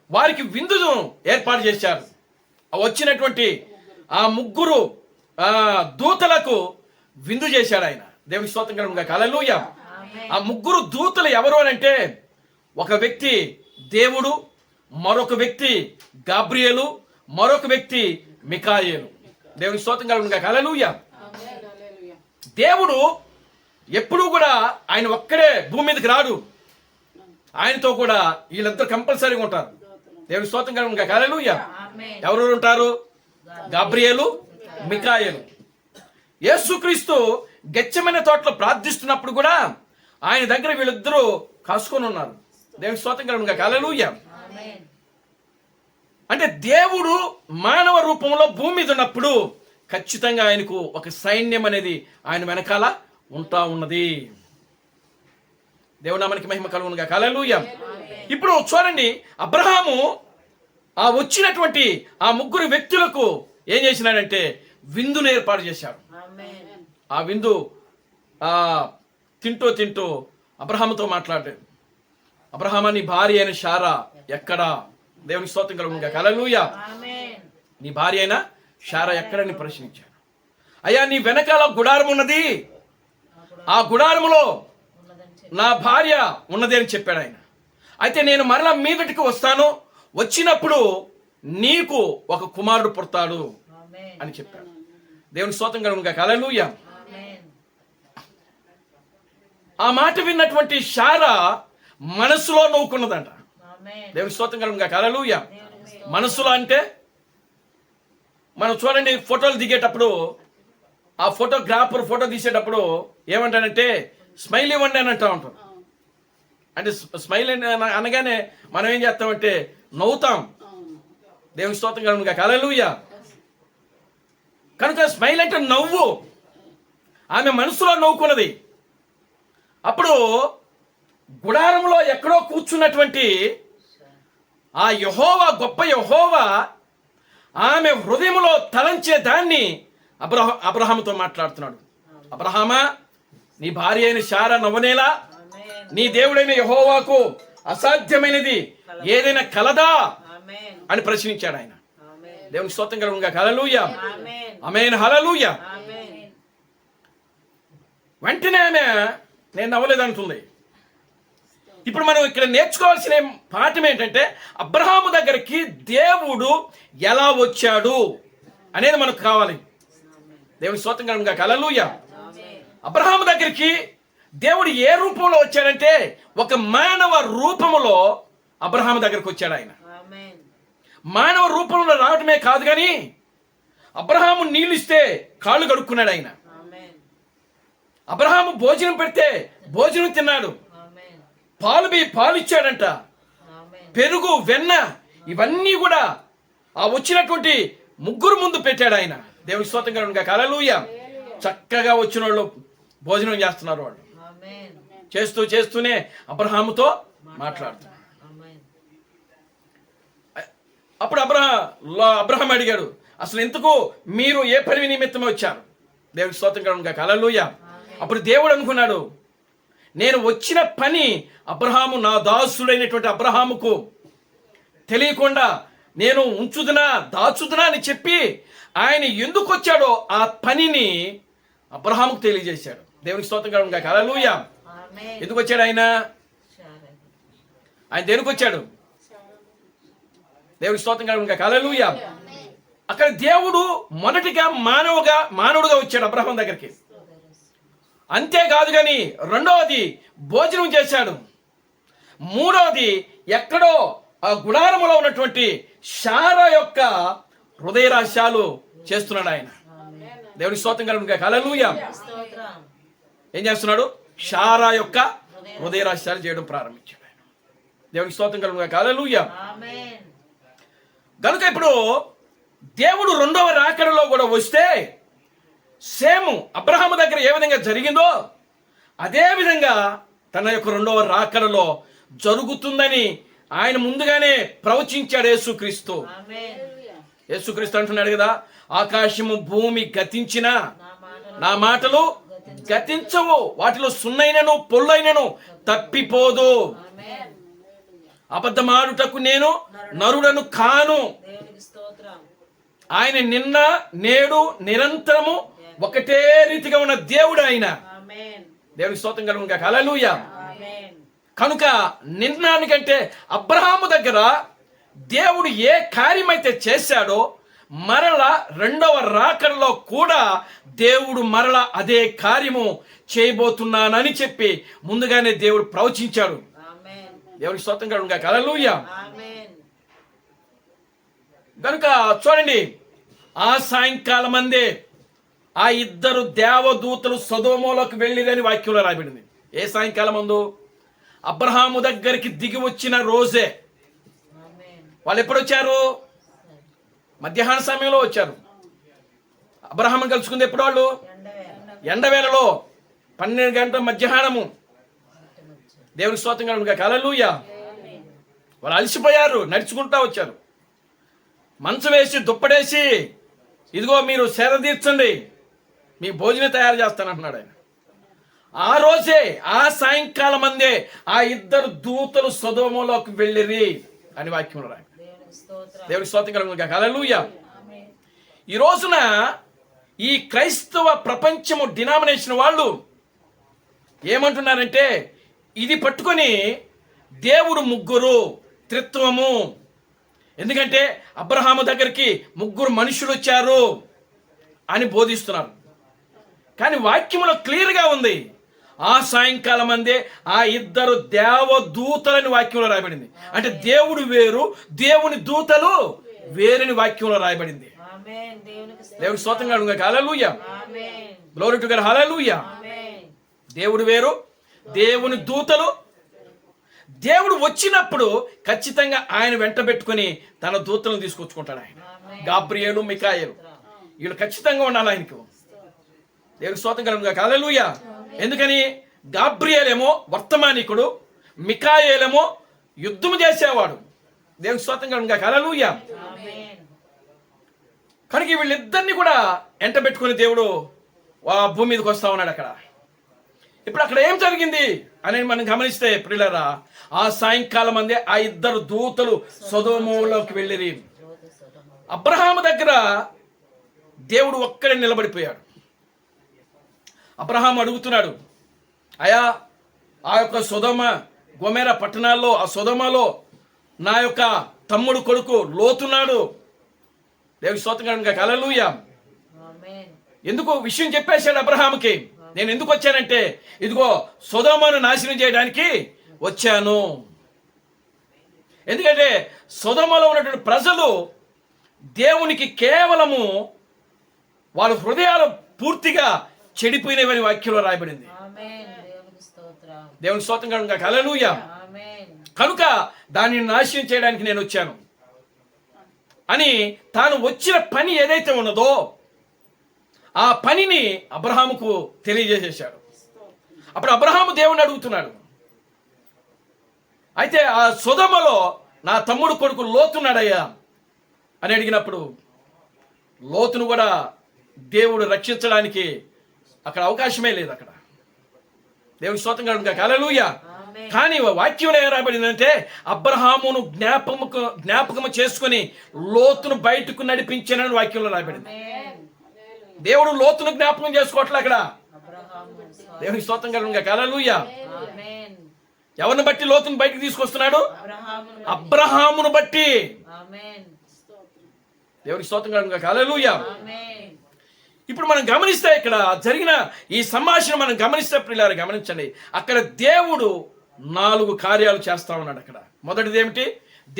వారికి విందును ఏర్పాటు చేశారు. వచ్చినటువంటి ఆ ముగ్గురు దూతలకు విందు చేశాడు ఆయన. దేవుని స్తోత్రం కలుగును గాక. హల్లెలూయా. ఆ ముగ్గురు దూతలు ఎవరు అని అంటే ఒక వ్యక్తి దేవుడు, మరొక వ్యక్తి గాబ్రియేలు, మరొక వ్యక్తి మికాయేలు. దేవుని స్తోత్రం కలుగును గాక. హల్లెలూయా. దేవుడు ఎప్పుడూ కూడా ఆయన ఒక్కడే భూమి మీదకి రాడు. ఆయనతో కూడా వీళ్ళిద్దరు కంపల్సరీగా ఉంటారు. దేవుని స్తోత్రం కలుగును గాక. హల్లెలూయా. ఎవరెవరు ఉంటారు? గాబ్రియేలు, మికాయేలు. యేసుక్రీస్తు గెత్సేమనే తోటలో ప్రార్థిస్తున్నప్పుడు కూడా ఆయన దగ్గర వీళ్ళిద్దరూ కాసుకొని ఉన్నారు. దేవుని స్తోత్రం కలుగును గాక. హల్లెలూయా. అంటే దేవుడు మానవ రూపంలో భూమి మీద ఉన్నప్పుడు ఖచ్చితంగా ఆయనకు ఒక సైన్యం అనేది ఆయన వెనకాల ఉంటా ఉన్నది. దేవుడు నామానికి మహిమ కలుగును గాక. హల్లెలూయా. ఇప్పుడు చూడండి, అబ్రహాము ఆ వచ్చినటువంటి ఆ ముగ్గురు వ్యక్తులకు ఏం చేసినాడంటే విందును ఏర్పాటు చేశాడు. ఆ విందు తింటూ అబ్రహాముతో మాట్లాడాడు. అబ్రహామా, నీ భార్య అయిన శారా ఎక్కడా? దేవుని స్తోత్రం కలుగును గాక. హల్లెలూయా. నీ భార్య అయిన శారా ఎక్కడని ప్రశ్నించాడు. అయ్యా, నీ వెనకాల గుడారం ఉన్నది, ఆ గుడారములో నా భార్య ఉన్నది అని చెప్పాడు ఆయన. అయితే నేను మరలా మీదటికి వస్తాను, వచ్చినప్పుడు నీకు ఒక కుమారుడు పుడతాడు అని చెప్పాడు. దేవుని స్తోత్రం కలుగును గాక. హల్లెలూయా. ఆ మాట విన్నటువంటి శారా మనసులో నవ్వుకున్నదంట. దేవుని స్తోత్రం కలుగును గాక. హల్లెలూయా. మనసులో అంటే మనం చూడండి, ఫోటోలు దిగేటప్పుడు ఆ ఫోటోగ్రాఫర్ ఫోటో తీసేటప్పుడు ఏమంటాడంటే స్మైల్ ఇవ్వండి అని అంటా ఉంటాం. అంటే స్మైల్ అనగానే మనం ఏం చేస్తామంటే నవ్వుతాం. దేవుని స్తోత్రం కలుగును గాక. హల్లెలూయా. కనుక స్మైల్ అంటే నవ్వు. ఆమె మనసులో నవ్వుకున్నది. అప్పుడు గుడారంలో ఎక్కడో కూర్చున్నటువంటి ఆ యెహోవా, గొప్ప యెహోవా ఆమె హృదయంలో తలంచే దాన్ని అబ్రహాముతో మాట్లాడుతున్నాడు. అబ్రహామా, నీ భార్య అయిన శారా నవ్వనేలా? నీ దేవుడైన యెహోవాకు అసాధ్యమైనది ఏదైనా కలదా అని ప్రశ్నించాడు ఆయన. దేవునికి స్తోత్రం కలుగును గాక. హల్లెలూయా, ఆమేన్, హల్లెలూయా. వెంటనే ఆమె నేను నవ్వలేదంటుంది. ఇప్పుడు మనం ఇక్కడ నేర్చుకోవాల్సిన పాఠం ఏంటంటే అబ్రహాము దగ్గరికి దేవుడు ఎలా వచ్చాడు అనేది మనకు కావాలి. దేవుని స్తోత్రం కలుగును గాక. హల్లెలూయా. అబ్రహాము దగ్గరికి దేవుడు ఏ రూపంలో వచ్చాడంటే ఒక మానవ రూపంలో అబ్రహాము దగ్గరికి వచ్చాడు ఆయన. మానవ రూపంలో రావటమే కాదు కానీ అబ్రహాము నీళ్ళు ఇస్తే కాళ్ళు కడుక్కున్నాడు ఆయన. అబ్రహాము భోజనం పెడితే భోజనం తిన్నాడు. పాలు ఇచ్చాడంట. పెరుగు, వెన్న ఇవన్నీ కూడా ఆ వచ్చినటువంటి ముగ్గురు ముందు పెట్టాడు ఆయన. దేవుని స్తోత్రం కలుగును గాక. హల్లెలూయా. చక్కగా వచ్చిన వాళ్ళు భోజనం చేస్తున్నారు. వాళ్ళు చేస్తూనే అబ్రహాముతో మాట్లాడుతున్నారు. అప్పుడు అబ్రహాం అడిగాడు, అసలు ఎందుకు మీరు ఏ పని నిమిత్తమే వచ్చారు? దేవుని స్తోత్రం కలుగును గాక. హల్లెలూయా. అప్పుడు దేవుడు అనుకున్నాడు, నేను వచ్చిన పని అబ్రహాము, నా దాసుడైనటువంటి అబ్రహాముకు తెలియకుండా నేను ఉంచుదునా దాచుదునా అని చెప్పి ఆయన ఎందుకు వచ్చాడో ఆ పనిని అబ్రహాముకు తెలియజేశాడు. దేవునికి స్తోత్రం కలుగును గాక. హల్లెలూయా. ఎందుకు వచ్చాడు ఆయన? ఆయన దేనికి వచ్చాడు? దేవునికి స్తోత్రం కలుగును గాక. హల్లెలూయా. అక్కడ దేవుడు మొదటిగా మానవుడుగా వచ్చాడు అబ్రహాం దగ్గరికి. అంతేకాదు కానీ రెండవది భోజనం చేశాడు. మూడవది ఎక్కడో ఆ గుడారములో ఉన్నటువంటి శారా యొక్క హృదయ రహస్యాలు చేస్తున్నాడు ఆయన. దేవుని స్తోత్రం కలుగును గాక. హల్లెలూయా. ఏం చేస్తున్నాడు? శారా యొక్క హృదయ రహస్యాలు చేయడం ప్రారంభించాడు ఆయన. దేవునికి స్తోత్రం కలుగును గాక. హల్లెలూయా. కనుక ఇప్పుడు దేవుడు రెండవ రాకడలో కూడా వస్తే సేమ్ అబ్రహాము దగ్గర ఏ విధంగా జరిగిందో అదే విధంగా తన యొక్క రెండవ రాకడలో జరుగుతుందని ఆయన ముందుగానే ప్రవచించాడు యేసుక్రీస్తు. యేసుక్రీస్తు అంటున్నాడు కదా, ఆకాశము భూమి గతించినా నా మాటలు గతించవు, వాటిలో సున్నైనను పొల్లైనను తప్పిపోదు. అబద్ధమాడుటకు నేను నరుడను కాను. ఆయన నిన్న నేడు నిరంతరము ఒకటే రీతిగా ఉన్న దేవుడు ఆయన. దేవునికి స్తోత్రం కలుగును గాక. హల్లెలూయా. కనుక నిన్నానికంటే అబ్రహాము దగ్గర దేవుడు ఏ కార్యమైతే చేశాడో మరల రెండవ రాకడలో కూడా దేవుడు మరల అదే కార్యము చేయబోతున్నానని చెప్పి ముందుగానే దేవుడు ప్రవచించాడు. దేవునికి స్తోత్రం కలుగును గాక. హల్లెలూయా. కనుక చూడండి, ఆ సాయంకాలం అందే ఆ ఇద్దరు దేవదూతలు సొదొమలోకి వెళ్ళిరని వాక్యంలో రాయబడింది. ఏ సాయంకాలం అందు? అబ్రహాము దగ్గరికి దిగి వచ్చిన రోజే. వాళ్ళు ఎప్పుడు వచ్చారు? మధ్యాహ్న సమయంలో వచ్చారు. అబ్రహాము కలుసుకుంది ఎప్పుడు? వాళ్ళు ఎండవేళలో 12 గంటల మధ్యాహ్నము. దేవునికి స్తోత్రం కలుగును గాక. హల్లెలూయా. వాళ్ళు అలసిపోయారు, నడుచుకుంటా వచ్చారు. మంచం వేసి దుప్పడేసి, ఇదిగో మీరు సేద తీర్చండి, మీ భోజనం తయారు చేస్తానంటున్నాడు ఆయన. ఆ రోజే, ఆ సాయంకాలం అందే ఆ ఇద్దరు దూతలు సొదొమలోకి వెళ్ళిరి అని వాక్యంలో రాయి. దేవునికి స్తోత్రం కలుగును గాక. హల్లెలూయా. ఈ రోజున ఈ క్రైస్తవ ప్రపంచము డినామినేషన్ వాళ్ళు ఏమంటున్నారంటే, ఇది పట్టుకొని దేవుడు ముగ్గురు, త్రిత్వము. ఎందుకంటే అబ్రహాము దగ్గరికి ముగ్గురు మనుషులు వచ్చారు అని బోధిస్తున్నారు. కానీ వాక్యములో క్లియర్గా ఉంది, ఆ సాయంకాలం అందే ఆ ఇద్దరు దేవదూతలని వాక్యంలో రాయబడింది. అంటే దేవుడు వేరు, దేవుని దూతలు వేరని వాక్యంలో రాయబడింది. దేవుడి స్తోత్రం కలుగును గాక. Hallelujah. Glory to God. Hallelujah. దేవుడు వేరు, దేవుని దూతలు. దేవుడు వచ్చినప్పుడు ఖచ్చితంగా ఆయన వెంట పెట్టుకుని తన దూతలను తీసుకొచ్చుకుంటాడు ఆయన. గాబ్రియేలు, మికాయేలు వీళ్ళు ఖచ్చితంగా ఉండాలి ఆయనకు. దేవునికి స్తోత్రం కలుగును గాక. హల్లెలూయా. ఎందుకని? గాబ్రియేలేమో వర్తమానికుడు, మికాయేలేమో యుద్ధము చేసేవాడు. దేవునికి స్తోత్రం కలుగును గాక. హల్లెలూయా. కనుక వీళ్ళిద్దరిని కూడా వెంట పెట్టుకుని దేవుడు భూమి మీదకి వస్తా ఉన్నాడు అక్కడ. ఇప్పుడు అక్కడ ఏం జరిగింది అనేది మనం గమనిస్తే ప్రియులారా, ఆ సాయంకాలం అందే ఆ ఇద్దరు దూతలు సొదొమలోకి వెళ్ళిరి. అబ్రహాము దగ్గర దేవుడు ఒక్కడే నిలబడిపోయాడు. అబ్రహాము అడుగుతున్నాడు, అయా ఆ యొక్క సొదొమ గొమొర్రా పట్టణాల్లో, ఆ సొదొమలో నా యొక్క తమ్ముడు కొడుకు లోతున్నాడు. దేవుని స్తోత్రం కలుగును గాక. హల్లెలూయా. ఎందుకు విషయం చెప్పేశాడు అబ్రహాముకి. నేను ఎందుకు వచ్చానంటే, ఇదిగో సొదొమను నాశనం చేయడానికి వచ్చాను. ఎందుకంటే సొదొమలో ఉన్నటువంటి ప్రజలు దేవునికి కేవలము వాళ్ళ హృదయాలు పూర్తిగా చెడిపోయినవని వాక్యంలో రాయబడింది. దేవుని స్తోత్రం కలుగును గాక. హల్లెలూయా. కనుక దానిని నాశనం చేయడానికి నేను వచ్చాను అని తాను వచ్చిన పని ఏదైతే ఉన్నదో ఆ పనిని అబ్రహాముకు తెలియజేసేశాడు. అప్పుడు అబ్రహాము దేవుని అడుగుతున్నాడు, అయితే ఆ సొదొమలో నా తమ్ముడు కొడుకు లోతున్నాడయ్యా అని అడిగినప్పుడు లోతును కూడా దేవుడు రక్షించడానికి అక్కడ అవకాశమే లేదు. అక్కడ దేవుని స్తోత్రం కలుగును గాక. హల్లెలూయా. కానీ వాక్యంలో ఏం రాబడిందంటే, అబ్రహామును జ్ఞాపకము చేసుకుని లోతును బయటకు నడిపించానని వాక్యంలో రాబడింది. దేవుడు లోతును జ్ఞాపకం చేసుకోవట్లే అక్కడ. దేవునికి స్తోత్రం కలుగును గాక. హల్లెలూయా. ఎవరిని బట్టి లోతును బయటకు తీసుకొస్తున్నాడు? అబ్రహామును బట్టి. దేవునికి స్తోత్రం కలుగును గాక. హల్లెలూయా. ఇప్పుడు మనం గమనిస్తే ఇక్కడ జరిగిన ఈ సంభాషణ మనం గమనిస్తే ప్రియులారా గమనించండి, అక్కడ దేవుడు 4 కార్యాలు చేస్తా ఉన్నాడు. అక్కడ మొదటిది ఏమిటి?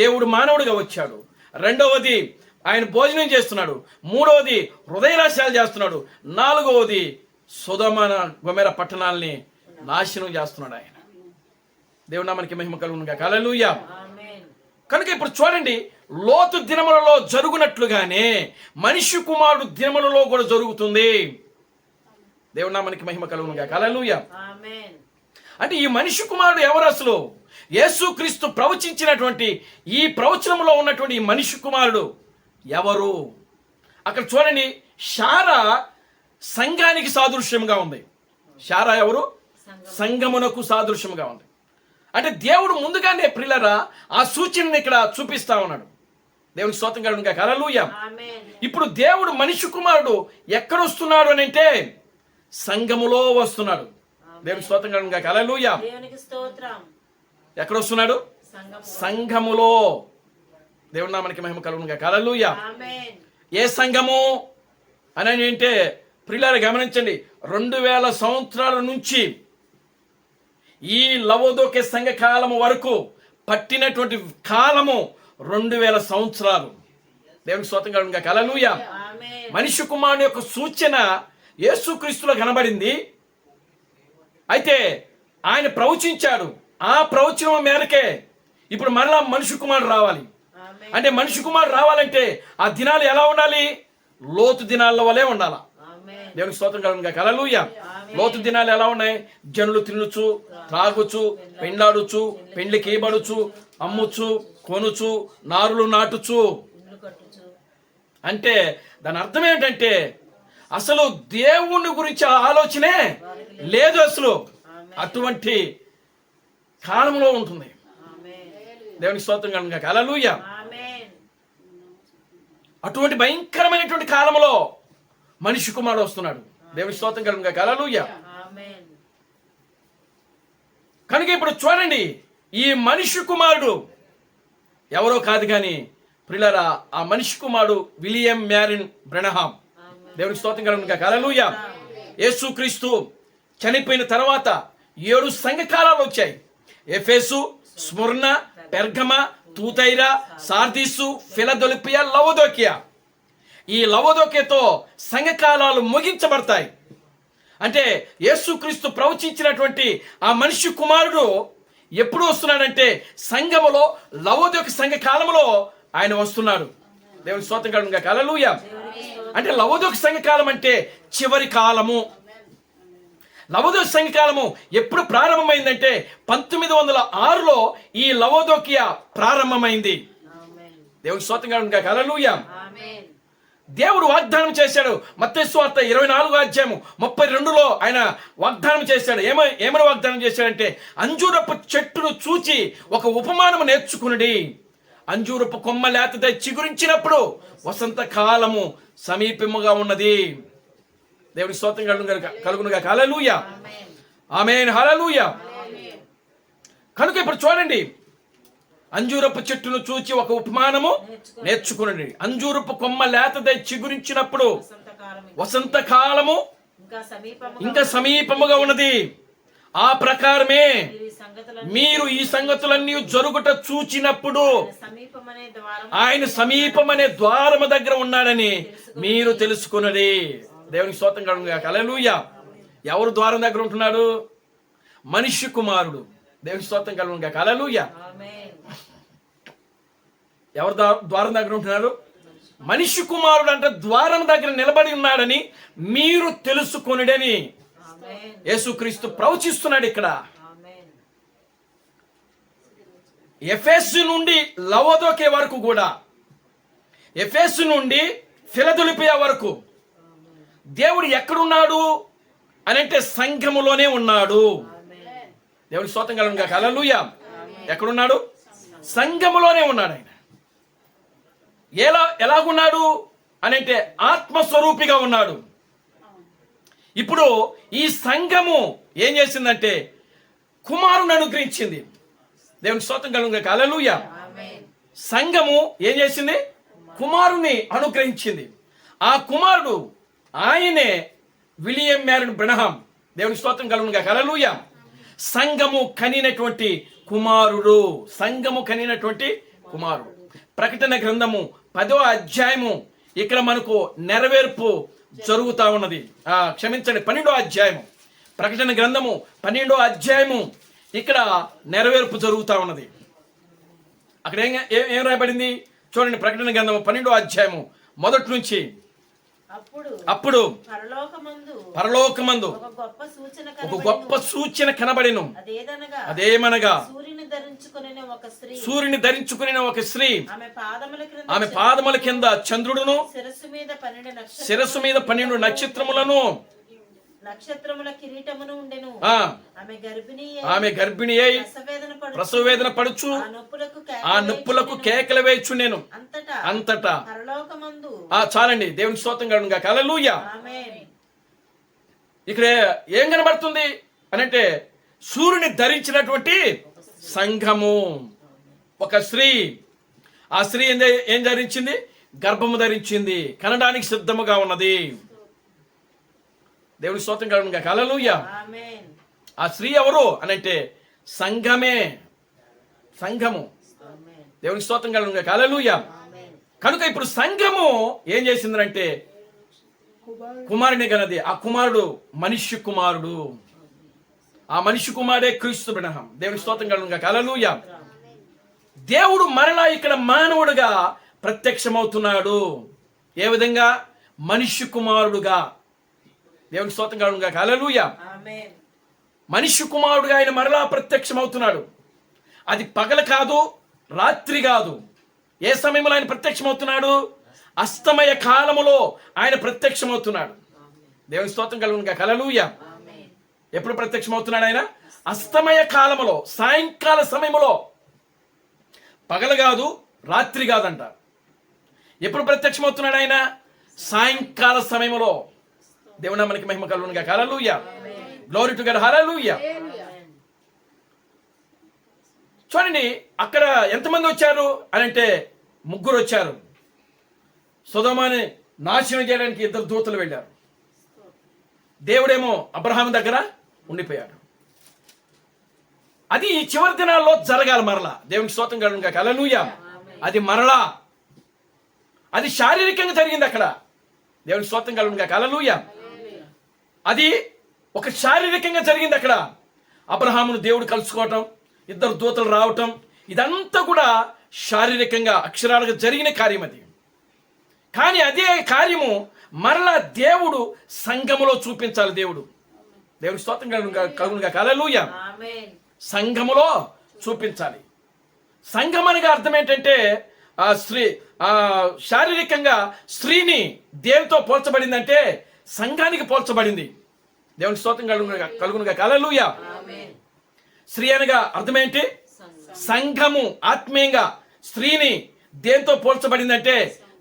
దేవుడు మానవుడిగా వచ్చాడు. రెండవది ఆయన భోజనం చేస్తున్నాడు. మూడవది హృదయనాశాలు చేస్తున్నాడు. 4వది సొదొమ గొమొర్రా పట్టణాలని నాశనం చేస్తున్నాడు ఆయన. దేవుని నామానికి మహిమ కలుగును గాక. హల్లెలూయా. కనుక ఇప్పుడు చూడండి, లోతు దినములలో జరుగునట్లుగానే మనిషి కుమారుడు దినములలో కూడా జరుగుతుంది. దేవుని నామానికి మహిమ కలుగును గాక. హల్లెలూయా. అంటే ఈ మనిషి కుమారుడు ఎవరు? అసలు యేసుక్రీస్తు ప్రవచించినటువంటి ఈ ప్రవచనంలో ఉన్నటువంటి ఈ మనిషి కుమారుడు ఎవరు? అక్కడ చూడండి, శారా సంఘానికి సాదృశ్యంగా ఉంది. శారా ఎవరు? సంఘమునకు సాదృశ్యంగా ఉంది. అంటే దేవుడు ముందుగానే ప్రియులారా ఆ సూచనని ఇక్కడ చూపిస్తా ఉన్నాడు. దేవునికి స్తోత్రం కలుగును గాక. హల్లెలూయా. ఇప్పుడు దేవుడు మనిషి కుమారుడు ఎక్కడ వస్తున్నాడు అని అంటే సంఘములో వస్తున్నాడు. దేవునికి స్తోత్రం కలుగును గాక. హల్లెలూయా. ఎక్కడ వస్తున్నాడు? సంఘములో. దేవుని నామానికి మహిమ కలుగును గాక. హల్లెలూయా. ఏ సంఘము అని అంటే ప్రియులారా గమనించండి, 2000 సంవత్సరాల నుంచి ఈ లవోదోకే సంఘ కాలము వరకు పట్టినటువంటి కాలము 2000 సంవత్సరాలు. దేవునికి స్తోత్రం కలుగును గాక. హల్లెలూయా. మనిషి కుమారుని యొక్క సూచన యేసుక్రీస్తులో కనబడింది. అయితే ఆయన ప్రవచించాడు. ఆ ప్రవచనం మేరకే ఇప్పుడు మరలా మనిషి కుమారుడు రావాలి. అంటే మనిషి కుమారుడు రావాలంటే ఆ దినాలు ఎలా ఉండాలి? లోతు దినాల వలె ఉండాలా. దేవునికి స్తోత్రం కలుగును గాక. హల్లెలూయా. లోతు దినాలు ఎలా ఉన్నాయి? జనులు తినుచు, త్రాగుచు, పెండ్లాడుచు, పెండ్లికి ఇయ్యబడుచు, అమ్ముచు, కొనుచు, నారులు నాటుచు. అంటే దాని అర్థం ఏంటంటే అసలు దేవుని గురించి ఆలోచనే లేదు. అసలు అటువంటి కాలంలో ఉంటుంది. దేవునికి స్తోత్రం కలుగును గాక. హల్లెలూయా. అటువంటి భయంకరమైనటువంటి కాలంలో మనిషి కుమారుడు వస్తున్నాడు. దేవునికి స్తోత్రం కలుగును గాక. హల్లెలూయా. కనుక ఇప్పుడు చూడండి, ఈ మనిషి కుమారుడు ఎవరో కాదు కానీ ప్రియులారా ఆ మనిషి కుమారుడు విలియం మ్యారిన్ బ్రెనహాం. దేవునికి స్తోత్రం కలుగును గాక. హల్లెలూయా. యేసుక్రీస్తు చనిపోయిన తర్వాత 7 సంఘకాలాలు వచ్చాయి. ఎఫెసు, స్ముర్న, పెర్గమ, తూతైరా, సార్దీసు, ఫిలదెల్ఫియా, లవోదోకియా. ఈ లవోదోకియాతో సంఘకాలాలు ముగించబడతాయి. అంటే యేసుక్రీస్తు ప్రవచించినటువంటి ఆ మనిషి కుమారుడు ఎప్పుడు వస్తున్నాడంటే సంఘములో లవోదోకి సంఘ కాలంలో ఆయన వస్తున్నాడు. దేవుని స్తోత్రం కలుగును గాక. హల్లెలూయా. అంటే లవోదోకి సంఘ కాలం అంటే చివరి కాలము. లవోదోకి సంఘ కాలము ఎప్పుడు ప్రారంభమైందంటే 1906లో ఈ లవోదోకియా ప్రారంభమైంది. దేవుని స్తోత్రం కలుగును గాక. హల్లెలూయా. దేవుడు వాగ్దానం చేశాడు. మత్తయి సువార్త 24వ అధ్యాయము 32లో ఆయన వాగ్దానం చేశాడు. ఏమని వాగ్దానం చేశాడంటే అంజూరపు చెట్టును చూచి ఒక ఉపమానము నేర్చుకునుడి. అంజూరపు కొమ్మ లేతదై చిగురించినప్పుడు వసంత కాలము సమీపముగా ఉన్నది. దేవుని స్తోత్రం కలుగును గాక. హల్లెలూయా. ఆమేన్. హల్లెలూయా. కనుక ఇప్పుడు చూడండి, అంజూరపు చెట్టును చూచి ఒక ఉపమానము నేర్చుకునండి. అంజూరపు కొమ్మ లేతదై చిగురించినప్పుడు వసంత కాలము ఇంకా సమీపముగా ఉన్నది. ఆ ప్రకారమే మీరు ఈ సంగతులన్నీ జరుగుట చూచినప్పుడు ఆయన సమీపమనే ద్వారము దగ్గర ఉన్నాడని మీరు తెలుసుకున్నది. దేవునికి స్తోత్రం కలుగును గాక. హల్లెలూయా. ఎవరు ద్వారం దగ్గర ఉంటున్నాడు? మనిషి కుమారుడు. దేవునికి స్తోత్రం కలుగును గాక. హల్లెలూయా. ఎవరు ద్వారం దగ్గర ఉంటున్నారు? మనిషి కుమారుడు అంటే ద్వారం దగ్గర నిలబడి ఉన్నాడని మీరు తెలుసుకొనుడని యేసుక్రీస్తు ప్రవచిస్తున్నాడు ఇక్కడ. ఎఫెసు నుండి లవోదోకే వరకు కూడా, ఎఫెసు నుండి ఫిలదెల్ఫియా వరకు దేవుడు ఎక్కడున్నాడు అని అంటే సంఘములోనే ఉన్నాడు. దేవుని స్తోత్రం కలుగును గాక. హల్లెలూయా. ఎక్కడున్నాడు? సంఘములోనే ఉన్నాడు ఆయన. ఎలాగున్నాడు అని అంటే ఆత్మస్వరూపిగా ఉన్నాడు. ఇప్పుడు ఈ సంఘము ఏం చేసిందంటే కుమారుని అనుగ్రహించింది. దేవుని స్తోత్రం కలుగును గాక. హల్లెలూయా. సంఘము ఏం చేసింది? కుమారుని అనుగ్రహించింది. ఆ కుమారుడు ఆయనే విలియం మ్యారిన్ బ్రెనహాం. దేవుని స్తోత్రం కలుగును గాక. హల్లెలూయా. సంఘము కనినటువంటి కుమారుడు. సంఘము కనినటువంటి కుమారుడు. ప్రకటన గ్రంథము 10వ అధ్యాయము ఇక్కడ మనకు నెరవేర్పు జరుగుతా ఉన్నది. క్షమించండి, 12వ అధ్యాయము. ప్రకటన గ్రంథము 12వ అధ్యాయము ఇక్కడ నెరవేర్పు జరుగుతా ఉన్నది. అక్కడ ఏం రాయబడింది చూడండి. ప్రకటన గ్రంథము 12వ అధ్యాయము మొదటి నుంచి అప్పుడు పరలోకమందు ఒక గొప్ప సూచన కనబడెను. అదేమనగా సూర్యుని ధరించుకుని ఒక స్త్రీ, ఆమె పాదముల కింద చంద్రుడును, శిరస్సు మీద 12 నక్షత్రములను, నక్షత్రముల కిరీటమును ఉండెను. ఆమె గర్భిణి అయి ప్రసవ వేదన పడుచు ఆ నొప్పులకు కేకలు వేయుచుండెను. అంతటా చాలండి, దేవుని స్తోత్రం కలుగును గాక. హల్లెలూయా. ఇక్కడ ఏం కనబడుతుంది అనంటే సూర్యుని ధరించినటువంటి సంఘము, ఒక స్త్రీ. ఆ స్త్రీ ఏం ధరించింది? గర్భము ధరించింది, కనడానికి సిద్ధముగా ఉన్నది. దేవుని స్తోత్రం కలుగును గాక. హల్లెలూయా. ఆ స్త్రీ ఎవరు అనంటే సంఘమే, సంఘము. దేవుని స్తోత్రం కలుగును గాక. హల్లెలూయా. కనుక ఇప్పుడు సంఘము ఏం చేసిందంటే కుమారుని గనది. ఆ కుమారుడు మనిషి కుమారుడు, ఆ మనిషి కుమారుడే క్రీస్తు బిడహం. దేవుని స్తోత్రం కలుగును గాక. హల్లెలూయా. దేవుడు మరలా ఇక్కడ మానవుడుగా ప్రత్యక్షమవుతున్నాడు. ఏ విధంగా? మనిషి కుమారుడుగా. దేవుని స్తోత్రం కలుగును గాక. హల్లెలూయా. మనిషి కుమారుడుగా ఆయన మరలా ప్రత్యక్షమవుతున్నాడు. అది పగలు కాదు, రాత్రి కాదు. ఏ సమయంలో ఆయన ప్రత్యక్షమవుతున్నాడు? అస్తమయ కాలములో ఆయన ప్రత్యక్షమవుతున్నాడు. దేవుని స్తోత్రం కలుగును గాక. హల్లెలూయా. ఎప్పుడు ప్రత్యక్షమవుతున్నాడు ఆయన? అస్తమయ కాలములో, సాయంకాల సమయంలో. పగలు కాదు, రాత్రి కాదంట. ఎప్పుడు ప్రత్యక్షమవుతున్నాడు ఆయన? సాయంకాల సమయంలో. దేవుని నామానికి మహిమ కలుగును గాక. Hallelujah. Glory to God. Hallelujah. చూడండి, అక్కడ ఎంతమంది వచ్చారు అని అంటే 3 వచ్చారు. సొదొమని నాశనం చేయడానికి 2 దూతలు వెళ్ళారు. దేవుడేమో అబ్రహాము దగ్గర ఉండిపోయాడు. అది చివరి దినాల్లో జరగాలి మరలా. దేవునికి స్తోత్రం కలుగును గాక. హల్లెలూయా. అది మరలా, అది శారీరకంగా జరిగింది అక్కడ. దేవునికి స్తోత్రం కలుగును గాక. హల్లెలూయా. అది ఒక శారీరకంగా జరిగింది అక్కడ. అబ్రహామును దేవుడు కలుసుకోవటం, 2 దూతలు రావటం, ఇదంతా కూడా శారీరకంగా అక్షరాలుగా జరిగిన కార్యం అది. కానీ అదే కార్యము మరలా దేవుడు సంఘములో చూపించాలి. దేవుడి స్తోత్రం కలుగును గాక. హల్లెలూయా. సంఘములో చూపించాలి. సంఘం అనగా అర్థం ఏంటంటే ఆ స్త్రీ శారీరకంగా స్త్రీని దేనితో పోల్చబడిందంటే సంఘానికి పోల్చబడింది. దేవుని స్తోత్రం కలుగును గాక. హల్లెలూయా. స్త్రీ అనగా అర్థమేంటి? సంఘము. ఆత్మీయంగా స్త్రీని దేంతో పోల్చబడిందంటే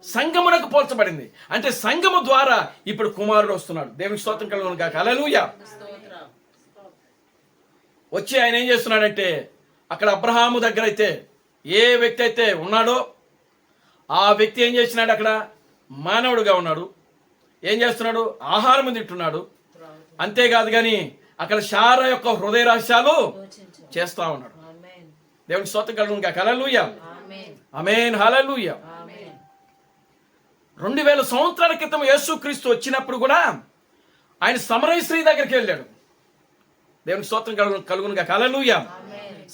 సంఘమునకు పోల్చబడింది. అంటే సంఘము ద్వారా ఇప్పుడు కుమారుడు వస్తున్నాడు. దేవుని స్తోత్రం కలుగును గాక. హల్లెలూయా. వచ్చి ఆయన ఏం చేస్తున్నాడంటే అక్కడ అబ్రహాము దగ్గర అయితే ఏ వ్యక్తి అయితే ఉన్నాడో ఆ వ్యక్తి ఏం చేస్తున్నాడు? అక్కడ మానవుడుగా ఉన్నాడు. ఏం చేస్తున్నాడు? ఆహారం తింటున్నాడు. అంతేకాదు కానీ అక్కడ శారా యొక్క హృదయ రహస్యాలు చేస్తా ఉన్నాడు. దేవునికి స్తోత్రం కలుగును గాక. హల్లెలూయా. ఆమేన్. హల్లెలూయా. 2000 సంవత్సరాల క్రితం యేసుక్రీస్తు వచ్చినప్పుడు కూడా ఆయన సమరయ స్త్రీ దగ్గరికి వెళ్ళాడు. దేవునికి స్తోత్రం కలుగును గాక. హల్లెలూయా.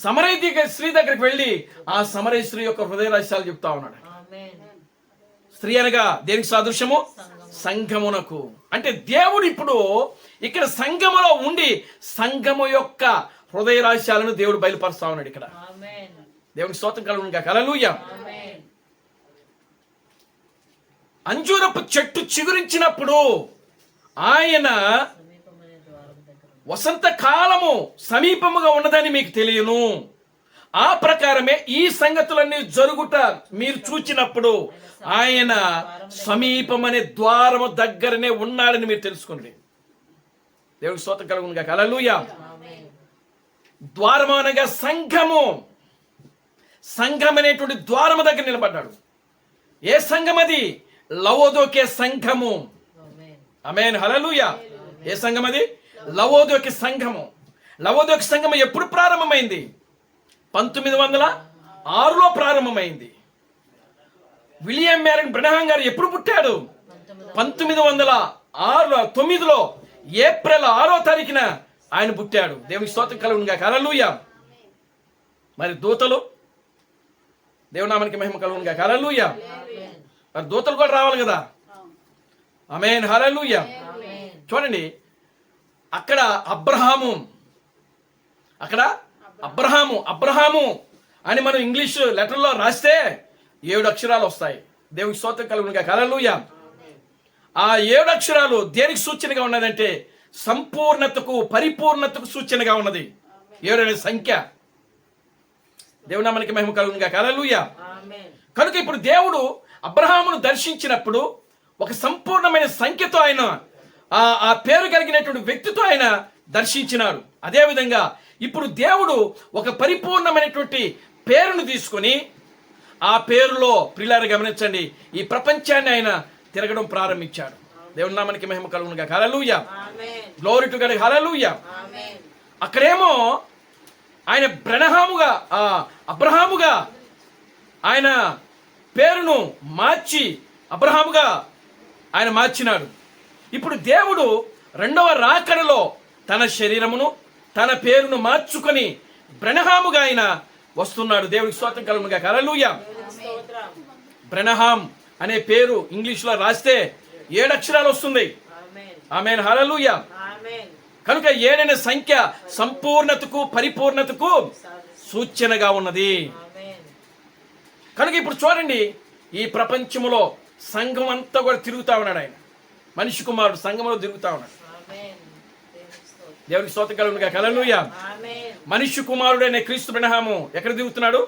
సమరయ స్త్రీ దగ్గరికి వెళ్ళి ఆ సమరయ స్త్రీ యొక్క హృదయ రహస్యాలు చెప్తా ఉన్నాడు. స్త్రీ అనగా దేనికి సాదృశ్యము? సంఘమునకు. అంటే దేవుడు ఇప్పుడు ఇక్కడ సంఘములో ఉండి సంఘము యొక్క హృదయ రహస్యాలను దేవుడు బయలుపరుస్తా ఉన్నాడు ఇక్కడ. దేవునికి స్తోత్రం కలుగును గాక. హల్లెలూయా. అంజూరపు చెట్టు చిగురించినప్పుడు ఆయన వసంత కాలము సమీపముగా ఉన్నదని మీకు తెలియను. ఆ ప్రకారమే ఈ సంగతులన్నీ జరుగుట మీరు చూచినప్పుడు ఆయన సమీపమనే ద్వారము దగ్గరనే ఉన్నాడని మీరు తెలుసుకోండి. దేవునికి స్తోత్రం కలుగును గాక. హల్లెలూయా. ద్వారము అనగా సంఘము. సంఘం అనేటువంటి ద్వారము దగ్గర నిలబడ్డాడు. ఏ సంఘం అది? లవోదోకే సంఘము. ఆమేన్. హల్లెలూయా. ఏ సంఘం అది? లవోదోకే సంఘము. లవోదోకే సంఘము ఎప్పుడు ప్రారంభమైంది? 1906లో ప్రారంభమైంది. విలియం మ్యారన్ బ్రనహాం గారు ఎప్పుడు పుట్టాడు? 1909లో ఏప్రిల్ 6వ తారీఖున ఆయన పుట్టాడు. దేవునికి స్తోత్రం కలుగును గాక. హల్లెలూయా. మరి దూతలు, దేవుని నామానికి మహిమ కలుగును గాక. హల్లెలూయా. మరి దూతలు కూడా రావాలి కదా. ఆమేన్ హల్లెలూయా. ఆమేన్. చూడండి, అక్కడ అబ్రహాము అబ్రహాము అని మనం ఇంగ్లీష్ లెటర్లో రాస్తే 7 అక్షరాలు వస్తాయి. దేవునికి స్తోత్రం కలుగునుగా. హల్లెలూయా. ఆ 7 అక్షరాలు దేనికి సూచనగా ఉన్నదంటే సంపూర్ణతకు, పరిపూర్ణతకు సూచనగా ఉన్నది. 7 అనే సంఖ్య. దేవుని నామానికి మహిమ కలుగునుగా. హల్లెలూయా. ఆమేన్. కనుక ఇప్పుడు దేవుడు అబ్రహామును దర్శించినప్పుడు ఒక సంపూర్ణమైన సంఖ్యతో ఆయన ఆ పేరు కలిగినటువంటి వ్యక్తితో ఆయన దర్శించినాడు. అదేవిధంగా ఇప్పుడు దేవుడు ఒక పరిపూర్ణమైనటువంటి పేరును తీసుకొని ఆ పేరులో ప్రియులారా గమనించండి, ఈ ప్రపంచాన్ని ఆయన తిరగడం ప్రారంభించాడు. దేవుని నామానికి మహిమ కలుగునుగా. Hallelujah. Amen. Glory to God. Hallelujah. Amen. అక్కడేమో ఆయన అబ్రహాముగా ఆయన పేరును మార్చి అబ్రహాముగా ఆయన మార్చినాడు. ఇప్పుడు దేవుడు రెండవ రాకడలో తన శరీరమును, తన పేరును మార్చుకొని బ్రనహాముగా ఆయన వస్తున్నాడు. దేవుడికి స్తోత్రం కలుగునుగా. హల్లెలూయా. దేవునికి స్తోత్రం. బ్రనహాం అనే పేరు ఇంగ్లీష్లో రాస్తే 7 అక్షరాలు వస్తుంది. ఆమేన్. ఆమేన్ హల్లెలూయా. ఆమేన్. కనుక 7 అనే సంఖ్య సంపూర్ణతకు, పరిపూర్ణతకు సూచనగా ఉన్నది. ఆమేన్. కనుక ఇప్పుడు చూడండి, ఈ ప్రపంచములో సంఘం అంతా కూడా తిరుగుతా ఉన్నాడు ఆయన. మనిషి కుమారుడు సంఘంలో తిరుగుతా ఉన్నాడు. ఆమేన్. దేవునికి స్తోత్రం. దేవునికి స్తోత్రం కలుగునుగా. హల్లెలూయా. ఆమేన్. మనిషి కుమారుడు అనే క్రీస్తు బ్రహ్మము ఎక్కడ తిరుగుతున్నాడు?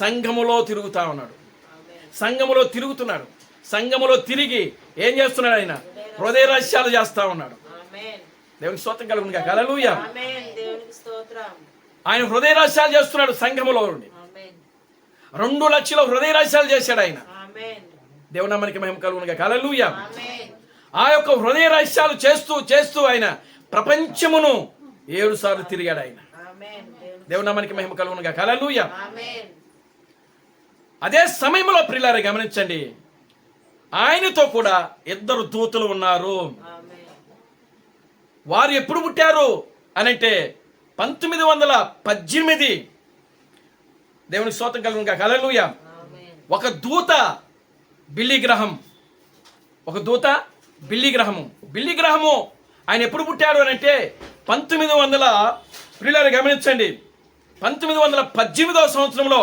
సంఘములో తిరుగుతా ఉన్నాడు. ఆమేన్. సంఘములో తిరుగుతున్నాడు. సంఘములో తిరిగి ఏం చేస్తున్నాడు? ఆయన హృదయ రహస్యాలు చేస్తా ఉన్నాడు. ఆమేన్. దేవునికి స్తోత్రం కలుగునుగా. హల్లెలూయా. ఆమేన్. దేవునికి స్తోత్రం. ఆయన హృదయ రహస్యాలు చేస్తున్నాడు సంఘములో ఉండి. ఆమేన్. 2 లక్షల హృదయ రహస్యాలు చేశాడు ఆయన. ఆమేన్. దేవుని నామానికి మహిమ కలుగునుగా. హల్లెలూయా. ఆమేన్. ఆ యొక్క హృదయ రహస్యాలు చేస్తూ ఆయన ప్రపంచమును 7 సార్లు తిరిగాడు ఆయన. ఆమేన్. దేవుని నామానికి మహిమ కలుగునుగా. హల్లెలూయా. ఆమేన్. అదే సమయంలో ప్రియులారా గమనించండి, ఆయనతో కూడా 2 దూతలు ఉన్నారు. ఆమేన్. వారు ఎప్పుడు పుట్టారు అనంటే 1918. దేవునికి స్తోత్రం కలుగునుగా. హల్లెలూయా. ఆమేన్. ఒక దూత బిల్లీ గ్రహము ఆయన ఎప్పుడు పుట్టాడు అని అంటే 1900 ప్రియులారా గమనించండి, 1918వ సంవత్సరంలో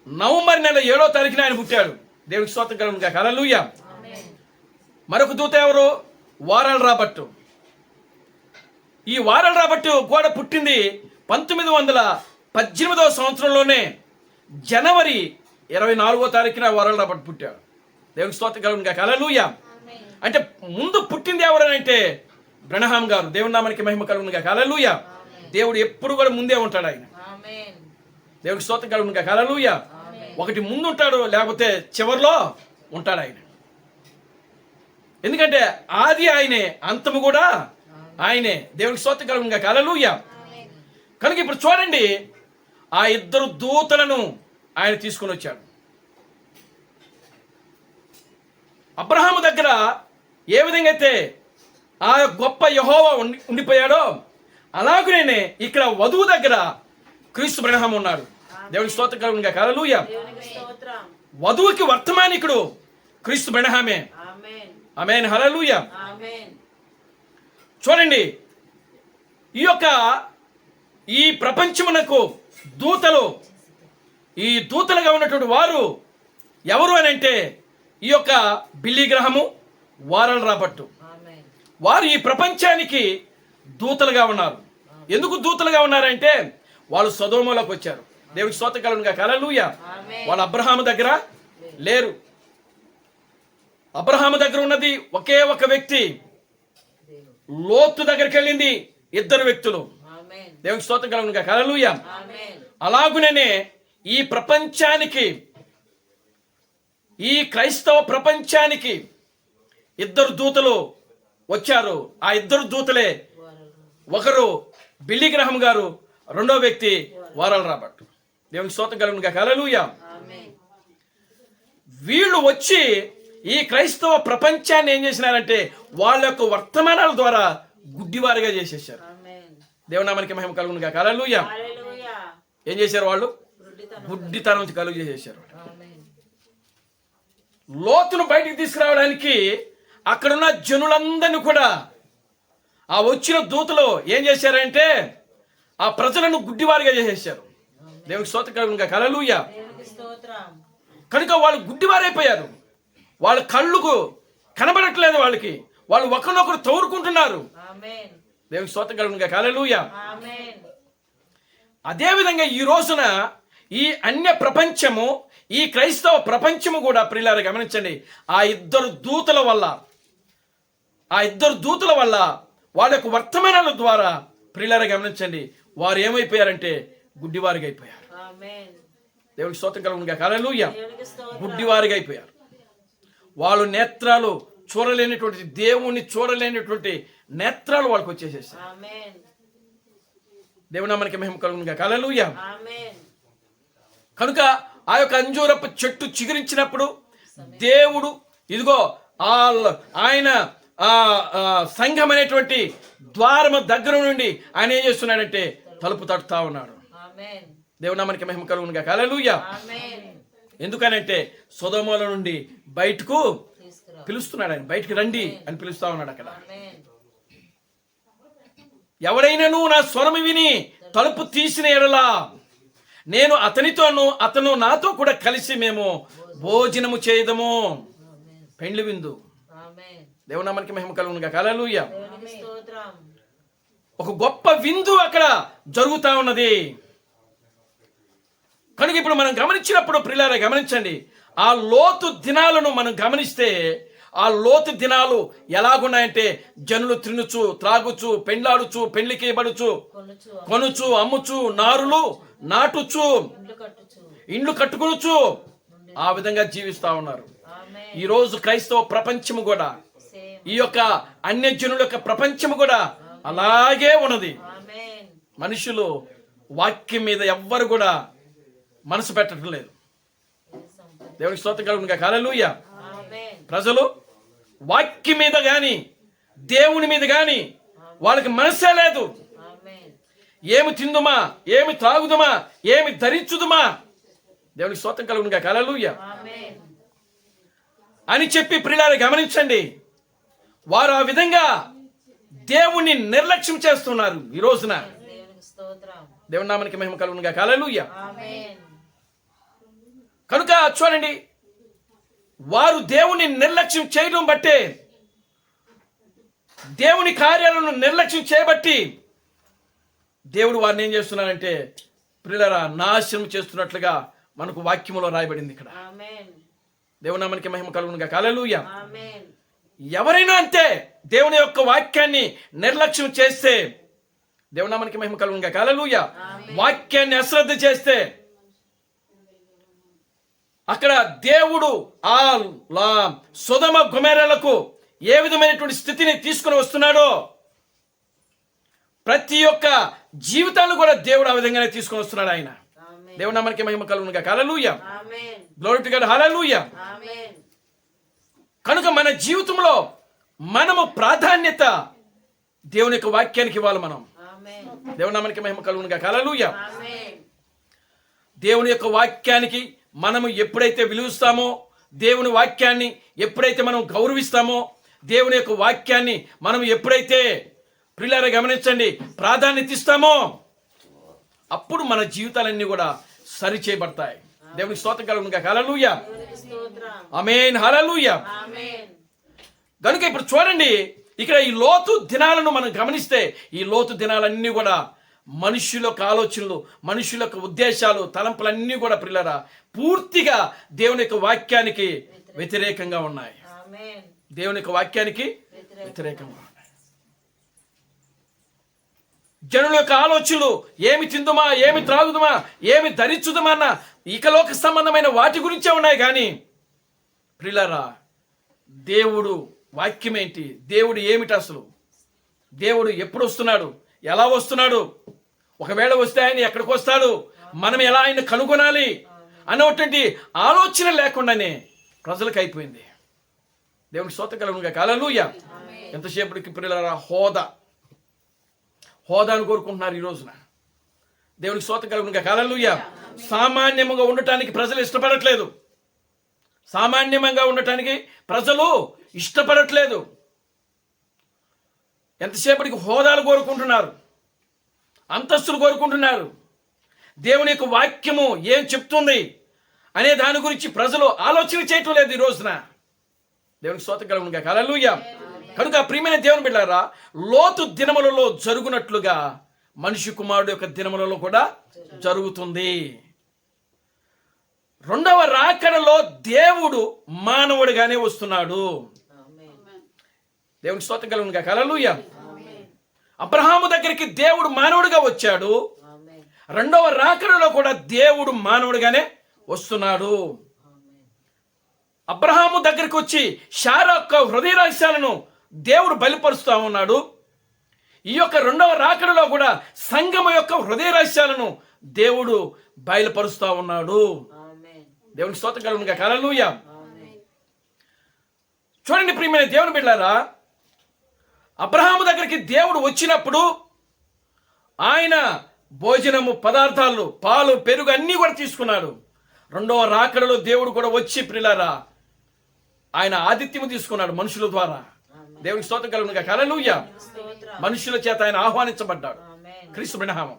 నవంబర్ నెల 7వ తారీఖున ఆయన పుట్టాడు. దేవునికి స్తోత్రం కలుగునుగా. హల్లెలూయా. ఆమేన్. మరొక దూత ఎవరు? వారల్ రాబర్ట్. ఈ వారల్ రాబర్ట్ కూడా పుట్టింది 1918వ సంవత్సరంలోనే జనవరి 24వ తారీఖున వారల్ రాబర్ట్ పుట్టాడు. దేవునికి స్తోత్రం కలుగునుగా. హల్లెలూయా. అంటే ముందు పుట్టింది ఎవరనంటే బ్రనహాం గారు. దేవుని నామానికి మహిమ కలుగునుగా. హల్లెలూయా. దేవుడు ఎప్పుడు కూడా ముందే ఉంటాడు ఆయన. ఆమేన్. దేవునికి స్తోత్రం కలుగునుగా. హల్లెలూయా. ఆమేన్. ఒకటి ముందు ఉంటాడు, లేకపోతే చివరిలో ఉంటాడు ఆయన. ఎందుకంటే ఆది ఆయనే, అంతము కూడా ఆయనే. దేవునికి స్తోత్రం కలుగునుగా. హల్లెలూయా. కనుక ఇప్పుడు చూడండి, ఆ 2 దూతలను ఆయన తీసుకుని వచ్చాడు. అబ్రహాము దగ్గర ఏ విధంగా అయితే ఆ గొప్ప యెహోవా ఉండిపోయాడో అలాగనే ఇక్కడ వధువు దగ్గర క్రీస్తు బ్రహ్మ ఉన్నాడు. దేవునికి స్తోత్రం కలుగునుగా. హల్లెలూయా. దేవునికి స్తోత్రం. వధువుకి వర్తమానికుడు క్రీస్తు బ్రహ్మే. ఆమేన్. ఆమేన్ హల్లెలూయా. ఆమేన్. చూడండి, ఈ ప్రపంచమునకు ఈ దూతలుగా ఉన్నటువంటి వారు ఎవరు అని అంటే ఈ యొక్క బిల్లీ గ్రహము, వారల్ రాబర్ట్. ఆమేన్. వారు ఈ ప్రపంచానికి దూతలుగా ఉన్నారు. ఎందుకు దూతలుగా ఉన్నారంటే వాళ్ళు సొదొమలోకి వచ్చారు. దేవునికి స్తోత్రం కలుగునుగా. హల్లెలూయా. ఆమేన్. వాళ్ళు అబ్రహాము దగ్గర లేరు. అబ్రహాము దగ్గర ఉన్నది ఒకే ఒక వ్యక్తి. లోతు దగ్గరికి వెళ్ళింది 2 వ్యక్తులు. ఆమేన్. దేవునికి స్తోత్రం కలుగునుగా. హల్లెలూయా. ఆమేన్. అలాగునే ఈ ప్రపంచానికి, ఈ క్రైస్తవ ప్రపంచానికి 2 దూతలు వచ్చారు. ఆ 2 దూతలే, ఒకరు బిల్లీ గ్రహం గారు, రెండో వ్యక్తి వారల్ రాబర్ట్. దేవునికి స్తోత్రం కలుగునుగా. హల్లెలూయా. ఆమేన్. వీళ్ళు వచ్చి ఈ క్రైస్తవ ప్రపంచాన్ని ఏం చేసినారంటే వాళ్ళ యొక్క వర్తమానాల ద్వారా గుడ్డివారిగా చేసేసారు. ఆమేన్. దేవునామానికి మహిమ కలుగునుగా. హల్లెలూయా. హల్లెలూయా. ఏం చేశారు? వాళ్ళు వృద్ధితనం. గుడ్డితనం కలుగు చేసేసారు. ఆమేన్. లోతును బయటికి తీసుకురావడానికి అక్కడున్న జనులందరినీ కూడా ఆ వచ్చిన దూతలు ఏం చేశారంటే ఆ ప్రజలను గుడ్డివారిగా చేసేసారు. దేవునికి స్తోత్రం హల్లెలూయా. దేవునికి స్తోత్రం. కనుక వాళ్ళు గుడ్డివారైపోయారు. వాళ్ళ కళ్ళుకు కనబడట్లేదు. వాళ్ళు ఒకరినొకరు తోరుకుంటున్నారు. ఆమేన్. దేవునికి స్తోత్రం హల్లెలూయా. ఆమేన్. అదేవిధంగా ఈ రోజున ఈ అన్య ప్రపంచము, ఈ క్రైస్తవ ప్రపంచము కూడా ప్రియులారా గమనించండి, ఆ ఇద్దరు దూతల వల్ల వాళ్ళ యొక్క వర్తమానాల ద్వారా ప్రియులారా గమనించండి, వారు ఏమైపోయారంటే గుడ్డివారిగా అయిపోయారు. ఆమేన్. దేవునికి స్తోత్రం కలుగునుగా హల్లెలూయా. దేవునికి స్తోత్రం. గుడ్డివారిగా అయిపోయారు. వాళ్ళు నేత్రాలు చూడలేనటువంటి, దేవుణ్ణి చూడలేనటువంటి నేత్రాలు వాళ్ళకి వచ్చేసేసాయి. ఆమేన్. దేవుని నామానికి మహిమ కలుగునుగా హల్లెలూయా. ఆమేన్. కనుక ఆ యొక్క అంజూరపు చెట్టు చిగురించినప్పుడు దేవుడు ఇదిగో ఆయన సంఘం అనేటువంటి ద్వారము దగ్గర నుండి ఆయన ఏం చేస్తున్నాడంటే తలుపు తట్టుతా ఉన్నాడు. ఆమేన్. దేవుని నామానికి మహిమ కలుగునుగా హల్లెలూయా. ఆమేన్. ఎందుకనంటే సొదొమల నుండి బయటకు తీసుకురా. పిలుస్తున్నాడు ఆయన, బయటికి రండి అని పిలుస్తా ఉన్నాడు. అక్కడ ఆమేన్. ఎవడైనాను నా స్వరము విని తలుపు తీసిన ఎడలా నేను అతనితోనూ అతను నాతో కూడా కలిసి మేము భోజనము చేయదము. ఆమేన్. పెండ్లి విందు. ఆమేన్. దేవుని నామానికి మహిమ కలుగునుగా హల్లెలూయా. దేవునికి స్తోత్రం. ఒక గొప్ప విందు అక్కడ జరుగుతా ఉన్నది. కనుక ఇప్పుడు మనం గమనించినప్పుడు ప్రియులారా గమనించండి, ఆ లోతు దినాలను మనం గమనిస్తే ఆ లోతు దినాలు ఎలాగున్నాయంటే జనులు తినుచు త్రాగుచు పెండ్లాడుచు పెళ్లికి బడుచు కొనుచు. కొనుచు అమ్ముచు నారులు నాటుచు ఇండ్లు కట్టుచు. ఇండ్లు కట్టుకొనుచు ఆ విధంగా జీవిస్తా ఉన్నారు. ఆమేన్. ఈ రోజు క్రైస్తవ ప్రపంచము కూడా, సేమ్. ఈ యొక్క అన్యజనుల యొక్క ప్రపంచము కూడా అలాగే ఉన్నది. ఆమేన్. మనుషులు వాక్యం మీద ఎవ్వరు కూడా మనసు పెట్టడం లేదు. దేవునికి స్తోత్రం కలుగునుగా హల్లెలూయా. ఆమేన్. ప్రజలు వాక్యం మీద గాని దేవుని మీద గాని వాళ్ళకి మనసే లేదు. ఆమేన్. ఏమి తిందుమా, ఏమి త్రాగుదుమా, ఏమి ధరించుదుమా, దేవునికి స్తోత్రం కలుగునుగా హల్లెలూయా ఆమేన్. అని చెప్పి ప్రియులారా గమనించండి, వారు ఆ విధంగా దేవుణ్ణి నిర్లక్ష్యం చేస్తున్నారు ఈ రోజున. దేవునికి స్తోత్రం. దేవుని నామానికి మహిమ కలుగునుగా హల్లెలూయా. ఆమేన్. కనుక చూడండి, వారు దేవుని నిర్లక్ష్యం చేయడం బట్టే, దేవుని కార్యాలను నిర్లక్ష్యం చేయబట్టి దేవుడు వారిని ఏం చేస్తున్నారంటే ప్రియులారా నాశనం చేస్తున్నట్లుగా మనకు వాక్యములో రాయబడింది ఇక్కడ. ఆమేన్. దేవుని నామానికి మహిమ కలుగునుగా హల్లెలూయా. ఆమేన్. ఎవరైనా అంతే, దేవుని యొక్క వాక్యాన్ని నిర్లక్ష్యం చేస్తే, దేవుని నామానికి మహిమ కలుగునుగా హల్లెలూయా, వాక్యాన్ని అశ్రద్ధ చేస్తే అక్కడ దేవుడు ఆ సొదొమ గొమొర్రాలకు ఏ విధమైనటువంటి స్థితిని తీసుకుని వస్తున్నాడో ప్రతి ఒక్క జీవితాలను కూడా దేవుడు ఆ విధంగానే తీసుకుని వస్తున్నాడు ఆయన. ఆమేన్. దేవుని నామానికి మహిమ కలుగునుగా hallelujah. Amen. Glory to God hallelujah. Amen. కనుక మన జీవితంలో మనము ప్రాధాన్యత దేవుని యొక్క వాక్యానికి ఇవ్వాలి. మనం ఆమేన్. దేవుని నామానికి మహిమ కలుగునుగా హల్లెలూయా. ఆమేన్. దేవుని యొక్క వాక్యానికి మనము ఎప్పుడైతే విలువిస్తామో, దేవుని వాక్యాన్ని ఎప్పుడైతే మనం గౌరవిస్తామో, దేవుని యొక్క వాక్యాన్ని మనం ఎప్పుడైతే ప్రియులారా గమనించండి ప్రాధాన్యత ఇస్తామో, అప్పుడు మన జీవితాలన్నీ కూడా సరి చేయబడతాయి. దేవునికి స్తోత్రం కలుగునుగా హల్లెలూయా. దేవునికి స్తోత్రం. ఆమేన్ హల్లెలూయా. ఆమేన్. కనుక ఇప్పుడు చూడండి, ఇక్కడ ఈ లోతు దినాలను మనం గమనిస్తే ఈ లోతు దినాలన్నీ కూడా మనుషుల యొక్క ఆలోచనలు, మనుషుల యొక్క ఉద్దేశాలు, తలంపులన్నీ కూడా ప్రియులారా పూర్తిగా దేవుని యొక్క వాక్యానికి వ్యతిరేకంగా ఉన్నాయి. ఆమేన్. దేవుని యొక్క వాక్యానికి వ్యతిరేకంగా. వ్యతిరేకంగా ఉన్నాయి. జనుల యొక్క ఆలోచనలు ఏమి తిందుమా, ఏమి త్రాగుదుమా, ఏమి ధరించుదుమా అన్న ఇకలోక సంబంధమైన వాటి గురించే ఉన్నాయి. కానీ ప్రియులారా దేవుడు వాక్యం ఏంటి, దేవుడు ఏమిటి, అసలు దేవుడు ఎప్పుడు వస్తున్నాడు, ఎలా వస్తున్నాడు, ఒకవేళ వస్తే ఆయన ఎక్కడికి వస్తాడు, మనం ఎలా ఆయన కనుగొనాలి అన్నటువంటి ఆలోచన లేకుండానే ప్రజలకు అయిపోయింది. దేవునికి స్తోత్రం కలుగునుగా హల్లెలూయా. ఎంతసేపటికి ప్రియులారా హోదాను కోరుకుంటున్నారు ఈ రోజున. దేవునికి స్తోత్రం కలుగునుగా హల్లెలూయా. సామాన్యముగా ఉండటానికి ప్రజలు ఇష్టపడట్లేదు. సామాన్యంగా ఉండటానికి ప్రజలు ఇష్టపడట్లేదు. ఎంతసేపటికి హోదాలు కోరుకుంటున్నారు, అంతస్తులు కోరుకుంటున్నారు. దేవుని యొక్క వాక్యము ఏం చెప్తుంది అనే దాని గురించి ప్రజలు ఆలోచన చేయటం లేదు ఈ రోజున. దేవునికి స్తోత్రం కలుగును గాక. హల్లెలూయా. కనుక ప్రియమైన దేవుని బిడ్డలారా, లోతు దినములలో జరుగునట్లుగా మనిషి కుమారుడు యొక్క దినములలో కూడా జరుగుతుంది. రెండవ రాకడలో దేవుడు మానవుడిగానే వస్తున్నాడు. దేవునికి స్తోత్రం కలుగును గాక. హల్లెలూయా. అబ్రహాము దగ్గరికి దేవుడు మానవుడిగా వచ్చాడు. రెండవ రాకడలో కూడా దేవుడు మానవుడిగానే వస్తున్నాడు. అబ్రహాము దగ్గరికి వచ్చి శారా యొక్క హృదయ రహస్యాలను దేవుడు బయలుపరుస్తూ ఉన్నాడు. ఈ యొక్క రెండవ రాకడలో కూడా సంఘము యొక్క హృదయ రహస్యాలను దేవుడు బయలుపరుస్తూ ఉన్నాడు. దేవునికి స్తోత్రం కలుగును గాక. హల్లెలూయా. చూడండి ప్రియమైన దేవుని బిడ్డలారా, అబ్రహాము దగ్గరికి దేవుడు వచ్చినప్పుడు ఆయన భోజనము పదార్థాలు, పాలు, పెరుగు అన్నీ కూడా తీసుకున్నాడు. రెండవ రాకడలో దేవుడు కూడా వచ్చి ప్రియులారా ఆయన ఆతిథ్యము తీసుకున్నాడు మనుషుల ద్వారా. దేవునికి స్తోత్రం కలుగును గాక. హల్లెలూయా. మనుషుల చేత ఆయన ఆహ్వానించబడ్డాడు. క్రీస్తు బ్రహ్మ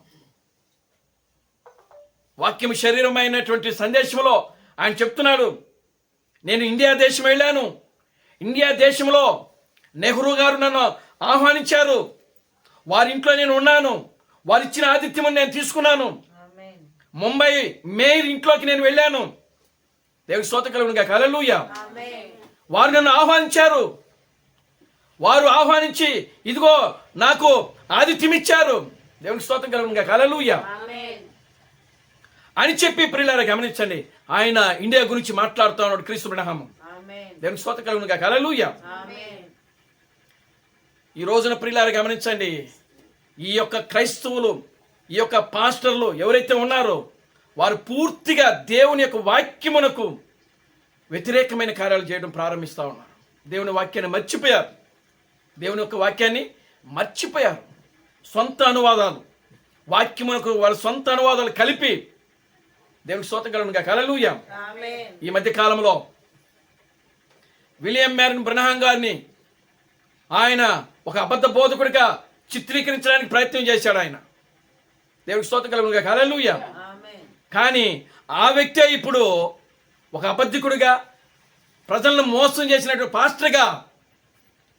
వాక్యం శరీరమైనటువంటి సందేశంలో ఆయన చెప్తున్నాడు, నేను ఇండియా దేశం వెళ్ళాను. ఇండియా దేశంలో నెహ్రూ గారు నన్ను ఆహ్వానించారు. వారింట్లో నేను ఉన్నాను. వారిచ్చిన ఆతిథ్యం నేను తీసుకున్నాను. ముంబై మేయర్ ఇంట్లోకి నేను వెళ్ళాను. దేవునికి స్తోత్రం కలుగును గాక. హల్లెలూయా. వారు నన్ను ఆహ్వానించారు. వారు ఆహ్వానించి ఇదిగో నాకు ఆతిథ్యం ఇచ్చారు. దేవునికి స్తోత్రం కలుగును గాక. హల్లెలూయా అని చెప్పి ప్రియులారా గమనించండి, ఆయన ఇండియా గురించి మాట్లాడుతూ ఉన్నాడు. క్రీస్తు బ్రహ్మ దేవునికి స్తోత్రం కలుగును గాక. హల్లెలూయా. ఈ రోజున ప్రియులారా గమనించండి, ఈ యొక్క క్రైస్తవులు, ఈ యొక్క పాస్టర్లు ఎవరైతే ఉన్నారో వారు పూర్తిగా దేవుని యొక్క వాక్యమునకు వ్యతిరేకమైన కార్యాలు చేయడం ప్రారంభిస్తూ ఉన్నారు. దేవుని వాక్యాన్ని మర్చిపోయారు. దేవుని యొక్క వాక్యాన్ని మర్చిపోయారు. సొంత అనువాదాలు, వాక్యమునకు వాళ్ళ సొంత అనువాదాలు కలిపి దేవునికి స్తోత్రం కలుగును గాక. హల్లెలూయా. ఈ మధ్య కాలంలో విలియం మ్యారన్ బ్రనహాం గారిని ఆయన ఒక అబద్ధ బోధకుడిగా చిత్రీకరించడానికి ప్రయత్నం చేశాడు ఆయన. దేవునికి స్తోత్రం కలుగును గాక. హల్లెలూయా. కానీ ఆ వ్యక్తే ఇప్పుడు ఒక అబద్ధికుడిగా ప్రజలను మోసం చేసినటువంటి పాస్టర్గా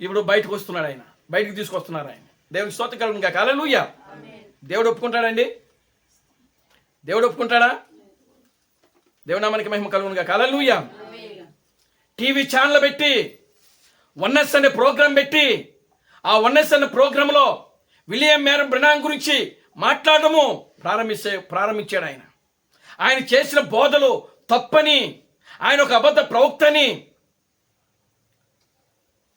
ఇప్పుడు బయటకు వస్తున్నాడు. ఆయన బయటకు తీసుకొస్తున్నారు ఆయన. దేవునికి స్తోత్రం కలుగును గాక. హల్లెలూయా. దేవుడు ఒప్పుకుంటాడండి? దేవుడు ఒప్పుకుంటాడా? దేవుని నామానికి మహిమ కలుగును గాక. హల్లెలూయా. టీవీ ఛానల్ పెట్టి వన్నెస్ అనే ప్రోగ్రాం పెట్టి ఆ వన్నెస్ అనే ప్రోగ్రాంలో విలియం మ్యారన్ బ్రనహాం గురించి మాట్లాడము ప్రారంభించాడు ఆయన. ఆయన చేసిన బోధలు తప్పని, ఆయన ఒక అబద్ధ ప్రవక్తని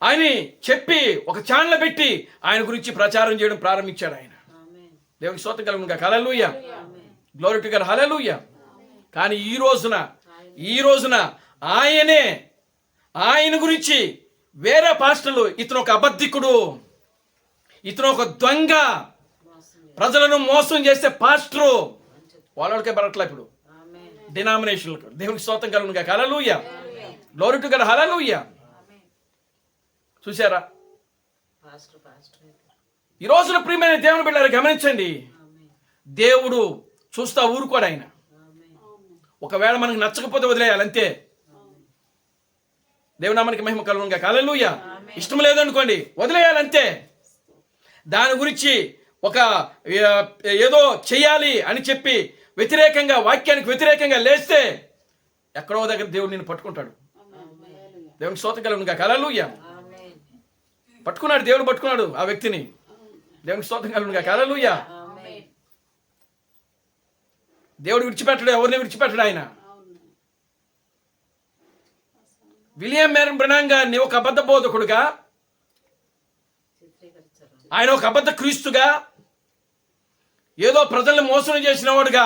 ఆయన చెప్పి ఒక ఛానల్ పెట్టి ఆయన గురించి ప్రచారం చేయడం ప్రారంభించాడు ఆయన. దేవునికి స్తోత్రం కలుగును గాక. Hallelujah. Glory to God. Hallelujah. కానీ ఈ రోజున ఆయన గురించి వేరే పాస్టర్లు, ఇతను ఒక అబద్ధికుడు, ఇతను ఒక దొంగ, ప్రజలను మోసం చేసే పాస్టరు, వాళ్ళకే బరట్లా ఇప్పుడు డినామినేషన్లకు. దేవునికి స్తోత్రం కలుగును గాక. Hallelujah. Glory to God. Hallelujah. చూసారా? ఈ రోజున ప్రియమైన దేవుని బిడ్డలారా గమనించండి, దేవుడు చూస్తా ఊరుకోడు ఆయన. ఒకవేళ మనకు నచ్చకపోతే వదిలేయాలి అంతే. దేవుని నామానికి మహిమ కలుగును గాక. హల్లెలూయా. ఇష్టం లేదనుకోండి, వదిలేయాలి అంతే. దాని గురించి ఒక ఏదో చెయ్యాలి అని చెప్పి వ్యతిరేకంగా, వాక్యానికి వ్యతిరేకంగా లేస్తే ఎక్కడో దగ్గర దేవుడు నిన్ను పట్టుకుంటాడు. దేవునికి స్తోత్రం కలుగును గాక. హల్లెలూయా. పట్టుకున్నాడు, దేవుడు పట్టుకున్నాడు ఆ వ్యక్తిని. దేవునికి స్తోత్రం కలుగును గాక. హల్లెలూయా. దేవుడు విడిచిపెట్టడు, ఎవరిని విడిచిపెట్టడు ఆయన. విలియం మ్యారన్ బ్రనహాం గారిని ఒక అబద్ధ బోధకుడుగా, ఆయన ఒక అబద్ధ క్రీస్తుగా, ఏదో ప్రజల్ని మోసం చేసిన వాడుగా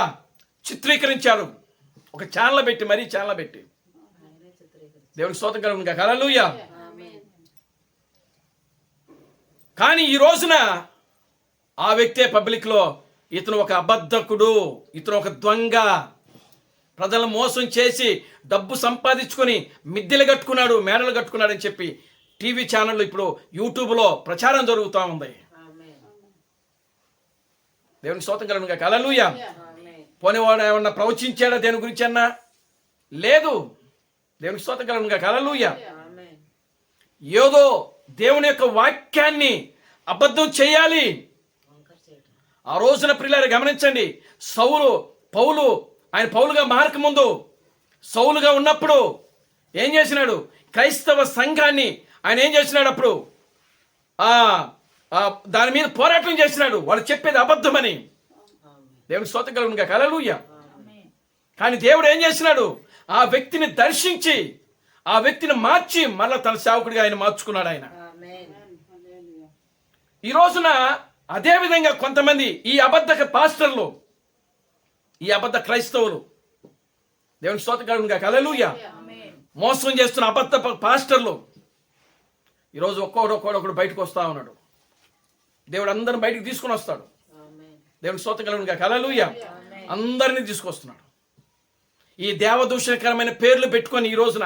చిత్రీకరించారు. ఒక ఛానల్ పెట్టి, మరీ ఛానల్ పెట్టి. దేవునికి స్తోత్రం కలుగును గాక. హల్లెలూయా. కానీ ఈ రోజున ఆ వ్యక్తే పబ్లిక్లో ఇతను ఒక అబద్ధకుడు, ఇతను ఒక దొంగ, ప్రజలను మోసం చేసి డబ్బు సంపాదించుకొని మిద్దెలు కట్టుకున్నాడు, మేడలు కట్టుకున్నాడు అని చెప్పి టీవీ ఛానళ్ళు ఇప్పుడు యూట్యూబ్లో ప్రచారం జరుగుతూ ఉంది. ఆమేన్. దేవునికి స్తోత్రం కలుగును గాక. హల్లెలూయా. ఆమేన్. పోనివాడు ఏమన్నా ప్రవచించాడా దేని గురించి అన్నా? లేదు. దేవునికి స్తోత్రం కలుగును గాక. హల్లెలూయా. ఆమేన్. ఏదో దేవుని యొక్క వాక్యాన్ని అబద్ధం చేయాలి. వంకర చేయటం. ఆ రోజున ప్రియులారా గమనించండి, పౌలు ఆయన పౌలుగా మారక ముందు సౌలుగా ఉన్నప్పుడు ఏం చేసినాడు? క్రైస్తవ సంఘాన్ని ఆయన ఏం చేసినాడు? అప్పుడు దాని మీద పోరాటం చేసినాడు. వాళ్ళు చెప్పేది అబద్ధమని. ఆమేన్. దేవుని స్తోత్రం కలుగును గాక. హల్లెలూయా. ఆమేన్. కానీ దేవుడు ఏం చేసినాడు? ఆ వ్యక్తిని దర్శించి ఆ వ్యక్తిని మార్చి మళ్ళీ తన సేవకుడిగా ఆయన మార్చుకున్నాడు ఆయన. ఆమేన్. ఈ రోజున అదే విధంగా కొంతమంది ఈ అబద్ధ పాస్టర్లు, ఈ అబద్ధ క్రైస్తవులు, దేవుని స్తోత్రం కలుగును గాక. హల్లెలూయా. ఆమేన్. మోసం చేస్తున్న అబద్ధ పాస్టర్లు ఈరోజు ఒక్కొక్కడు బయటకు వస్తా ఉన్నాడు. దేవుడు అందరిని బయటకు తీసుకుని వస్తాడు. ఆమేన్. దేవుని స్తోత్రం కలుగును గాక. హల్లెలూయా. ఆమేన్. అందరినీ తీసుకొస్తున్నాడు. ఈ దేవదూషణకరమైన పేర్లు పెట్టుకొని ఈరోజు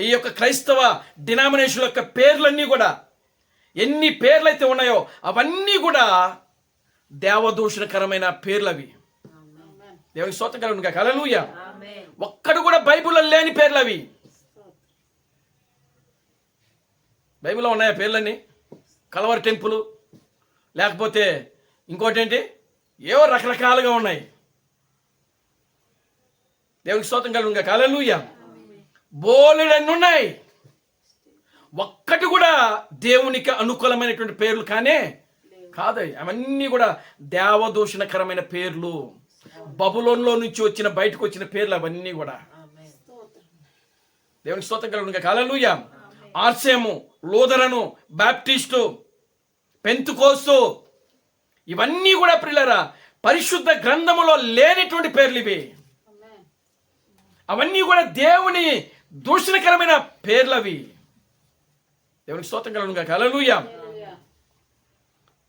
ఈ యొక్క క్రైస్తవ డినామినేషన్ యొక్క పేర్లన్నీ కూడా, ఎన్ని పేర్లు అయితే ఉన్నాయో అవన్నీ కూడా దేవదూషణకరమైన పేర్లు అవి. ఆమేన్. దేవునికి స్తోత్రం కలుగును గాక. హల్లెలూయా. ఆమేన్. ఒక్కడు కూడా బైబిల్లో లేని పేర్లు అవి. బైబిల్లో ఉన్నాయా పేర్లన్నీ? కలవరి టెంపుల్, లేకపోతే ఇంకోటి ఏంటి, ఏవో రకరకాలుగా ఉన్నాయి. దేవునికి స్తోత్రం కలుగును గాక. హల్లెలూయా. బోలెడన్ని ఉన్నాయి. ఒక్కటి కూడా దేవునికి అనుకూలమైనటువంటి పేర్లు కానే కాదు. అవన్నీ కూడా దేవదూషణకరమైన పేర్లు, బబులోన్లో నుంచి బయటకు వచ్చిన పేర్లు అవన్నీ కూడా. ఆమేన్. దేవునికి స్తోత్రం కలుగును గాక. హల్లెలూయా. ఆర్సేము, లూథరను, బాప్టిస్టు, పెంతుకోస్తు, ఇవన్నీ కూడా ప్రియులారా పరిశుద్ధ గ్రంథములో లేనటువంటి పేర్లు ఇవి. అవన్నీ కూడా దేవుని దూషణకరమైన పేర్లు అవి. దేవునికి స్తోత్రం కలుగును గాక. హల్లెలూయా.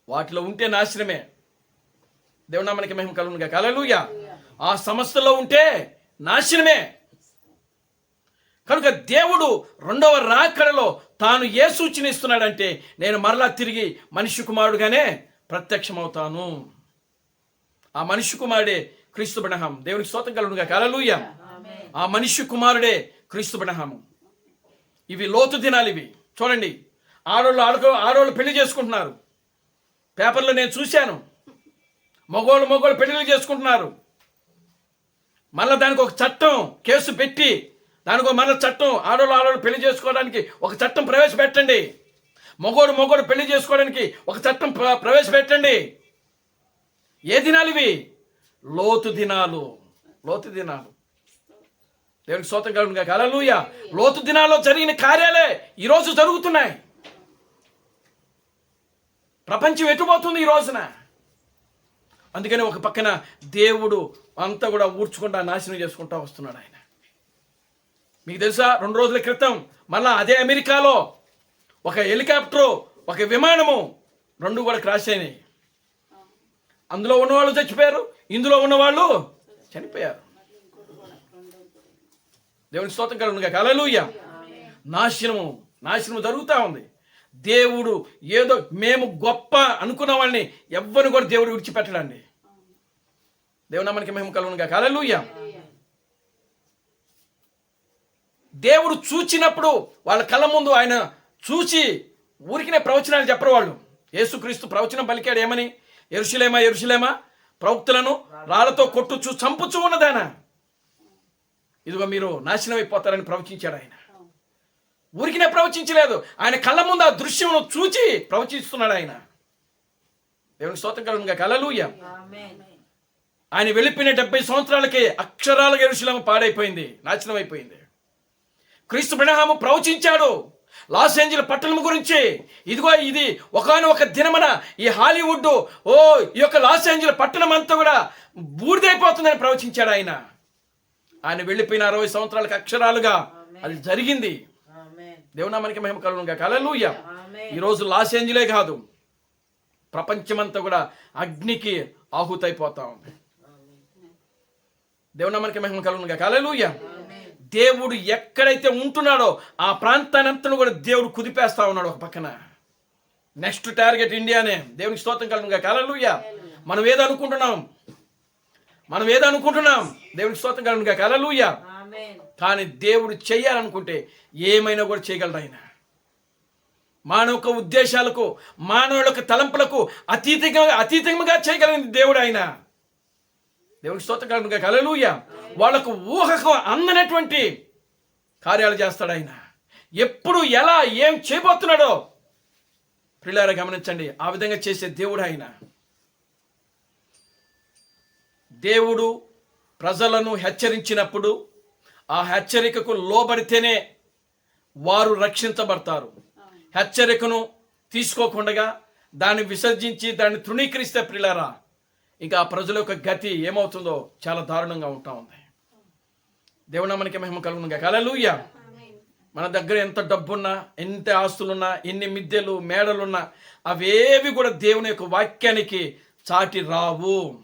వాటిలో ఉంటే నాశనమే. దేవుని నామానికి మహిమ కలుగును గాక. హల్లెలూయా. ఆ సమస్యలో ఉంటే నాశనమే. కనుక దేవుడు రెండవ రాకడలో తాను ఏ సూచన ఇస్తున్నాడంటే, నేను మరలా తిరిగి మనిషి కుమారుడుగానే ప్రత్యక్షమవుతాను. ఆ మనిషి కుమారుడే క్రీస్తు బెనహాం. దేవునికి స్తోత్రం కలుగును గాక. హల్లెలూయా. ఆమేన్. ఆ మనిషి కుమారుడే క్రీస్తు బెనహాము. ఇవి లోతు దినాలు ఇవి. చూడండి, ఆడోళ్ళు పెళ్లి చేసుకుంటున్నారు. పేపర్లో నేను చూశాను. మగోళ్ళు పెళ్లిళ్ళు చేసుకుంటున్నారు. మళ్ళీ దానికి ఒక చట్టం, కేసు పెట్టి దానికి మళ్ళీ చట్టం, ఆడోళ్ళు పెళ్లి చేసుకోవడానికి ఒక చట్టం ప్రవేశపెట్టండి. మగోడు పెళ్లి చేసుకోవడానికి ఒక చట్టం ప్రవేశపెట్టండి. ఏ దినాలు ఇవి? లోతు దినాలు. దేవునికి స్తోత్రం కలుగును గాక. హల్లెలూయా. లోతు దినాల్లో జరిగిన కార్యాలే ఈరోజు జరుగుతున్నాయి. ప్రపంచం ఎటుపోతుంది ఈ రోజున? అందుకని ఒక పక్కన దేవుడు అంతా కూడా ఊడ్చుకుంటా నాశనం చేసుకుంటా వస్తున్నాడు ఆయన. మీకు తెలుసా, 2 రోజుల క్రితం మళ్ళా అదే అమెరికాలో ఒక హెలికాప్టరు, ఒక విమానము 2 కూడా క్రాష్ అయినాయి. అందులో ఉన్నవాళ్ళు చచ్చిపోయారు, ఇందులో ఉన్నవాళ్ళు చనిపోయారు. దేవునికి స్తోత్రం కలుగును గాక. హల్లెలూయా. నాశనము జరుగుతూ ఉంది. దేవుడు ఏదో మేము గొప్ప అనుకున్న వాళ్ళని ఎవ్వరిని కూడా దేవుడు విడిచిపెట్టడండి. దేవుని నామానికి మహిమ కలుగును గాక. హల్లెలూయా. దేవుడు చూచినప్పుడు వాళ్ళ కళ్ళ ముందు ఆయన చూచి ఊరికినే ప్రవచనాలు చెప్పరు వాళ్ళు. యేసుక్రీస్తు ప్రవచనం పలికాడు ఏమని? యెరూషలేమా ప్రవక్తలను రాళ్లతో కొట్టుచు చంపుచూ ఉన్నదానా, ఇదిగో మీరు నాశనం అయిపోతారని ప్రవచించాడు ఆయన. ఊరికినే ప్రవచించలేదు, ఆయన కళ్ళ ముందు ఆ దృశ్యమును చూచి ప్రవచిస్తున్నాడు ఆయన. దేవునికి స్తోత్రం కలుగును గాక. హల్లెలూయా. ఆమేన్. ఆయన వెళ్ళిపోయిన 70 సంవత్సరాలకే అక్షరాలుగా యెరూషలేము పాడైపోయింది, నాశనం అయిపోయింది. క్రీస్తు బెనహాము ప్రవచించాడు లాస్ ఏంజెల్స్ పట్టణం గురించి. ఇదిగో ఇది ఒకానొక దినమున ఈ హాలీవుడ్, ఈ యొక్క లాస్ ఏంజెల్స్ పట్టణం అంతా కూడా బూడిదైపోతుందని ప్రవచించాడు ఆయన. ఆయన వెళ్ళిపోయిన 60 సంవత్సరాలకు అక్షరాలుగా అది జరిగింది. ఆమేన్. దేవునామానికి మహిమ కలుగును గాక. హల్లెలూయా. ఆమేన్. ఈరోజు లాస్ ఏంజెలే కాదు, ప్రపంచమంతా కూడా అగ్నికి ఆహుతైపోతా ఉంది. దేవుని మనకి మహిమ కలుగునుగా. హల్లెలూయా. దేవుడు ఎక్కడైతే ఉంటున్నాడో ఆ ప్రాంతాన్ని అంతా కూడా దేవుడు కుదిపేస్తా ఉన్నాడు ఒక పక్కన. నెక్స్ట్ టార్గెట్ ఇండియానే. దేవునికి స్తోత్రం కలుగునుగా. హల్లెలూయా. మనం ఏదో అనుకుంటున్నాం దేవునికి స్తోత్రం కలుగునుగా. హల్లెలూయా. కానీ దేవుడు చేయాలనుకుంటే ఏమైనా కూడా చేయగలడు ఆయన. మానవ ఉద్దేశాలకు మానవుల తలంపులకు అతీతంగా చేయగలిగిన దేవుడు ఆయన. దేవునికి స్తోత్రం కలుగునుగా. హల్లెలూయా. వాళ్ళకు ఊహకు అందనటువంటి కార్యాలు చేస్తాడు ఆయన. ఎప్పుడు ఎలా ఏం చేయబోతున్నాడో ప్రియులారా గమనించండి. ఆ విధంగా చేసే దేవుడు ఆయన. దేవుడు ప్రజలను హెచ్చరించినప్పుడు ఆ హెచ్చరికకు లోబడితేనే వారు రక్షించబడతారు. హెచ్చరికను తీసుకోకుండా దాన్ని విసర్జించి దాన్ని తృణీకరిస్తే ప్రియులారా ఇంకా ఆ ప్రజల యొక్క గతి ఏమవుతుందో చాలా దారుణంగా ఉంటా ఉంది. దేవుని నామానికి మహిమ కలుగునుగా. హల్లెలూయా. మన దగ్గర ఎంత డబ్బున్నా, ఎంత ఆస్తులున్నా, ఎన్ని మిద్దెలు మేడలున్నా అవేవి కూడా దేవుని యొక్క వాక్యానికి చాటి రావు.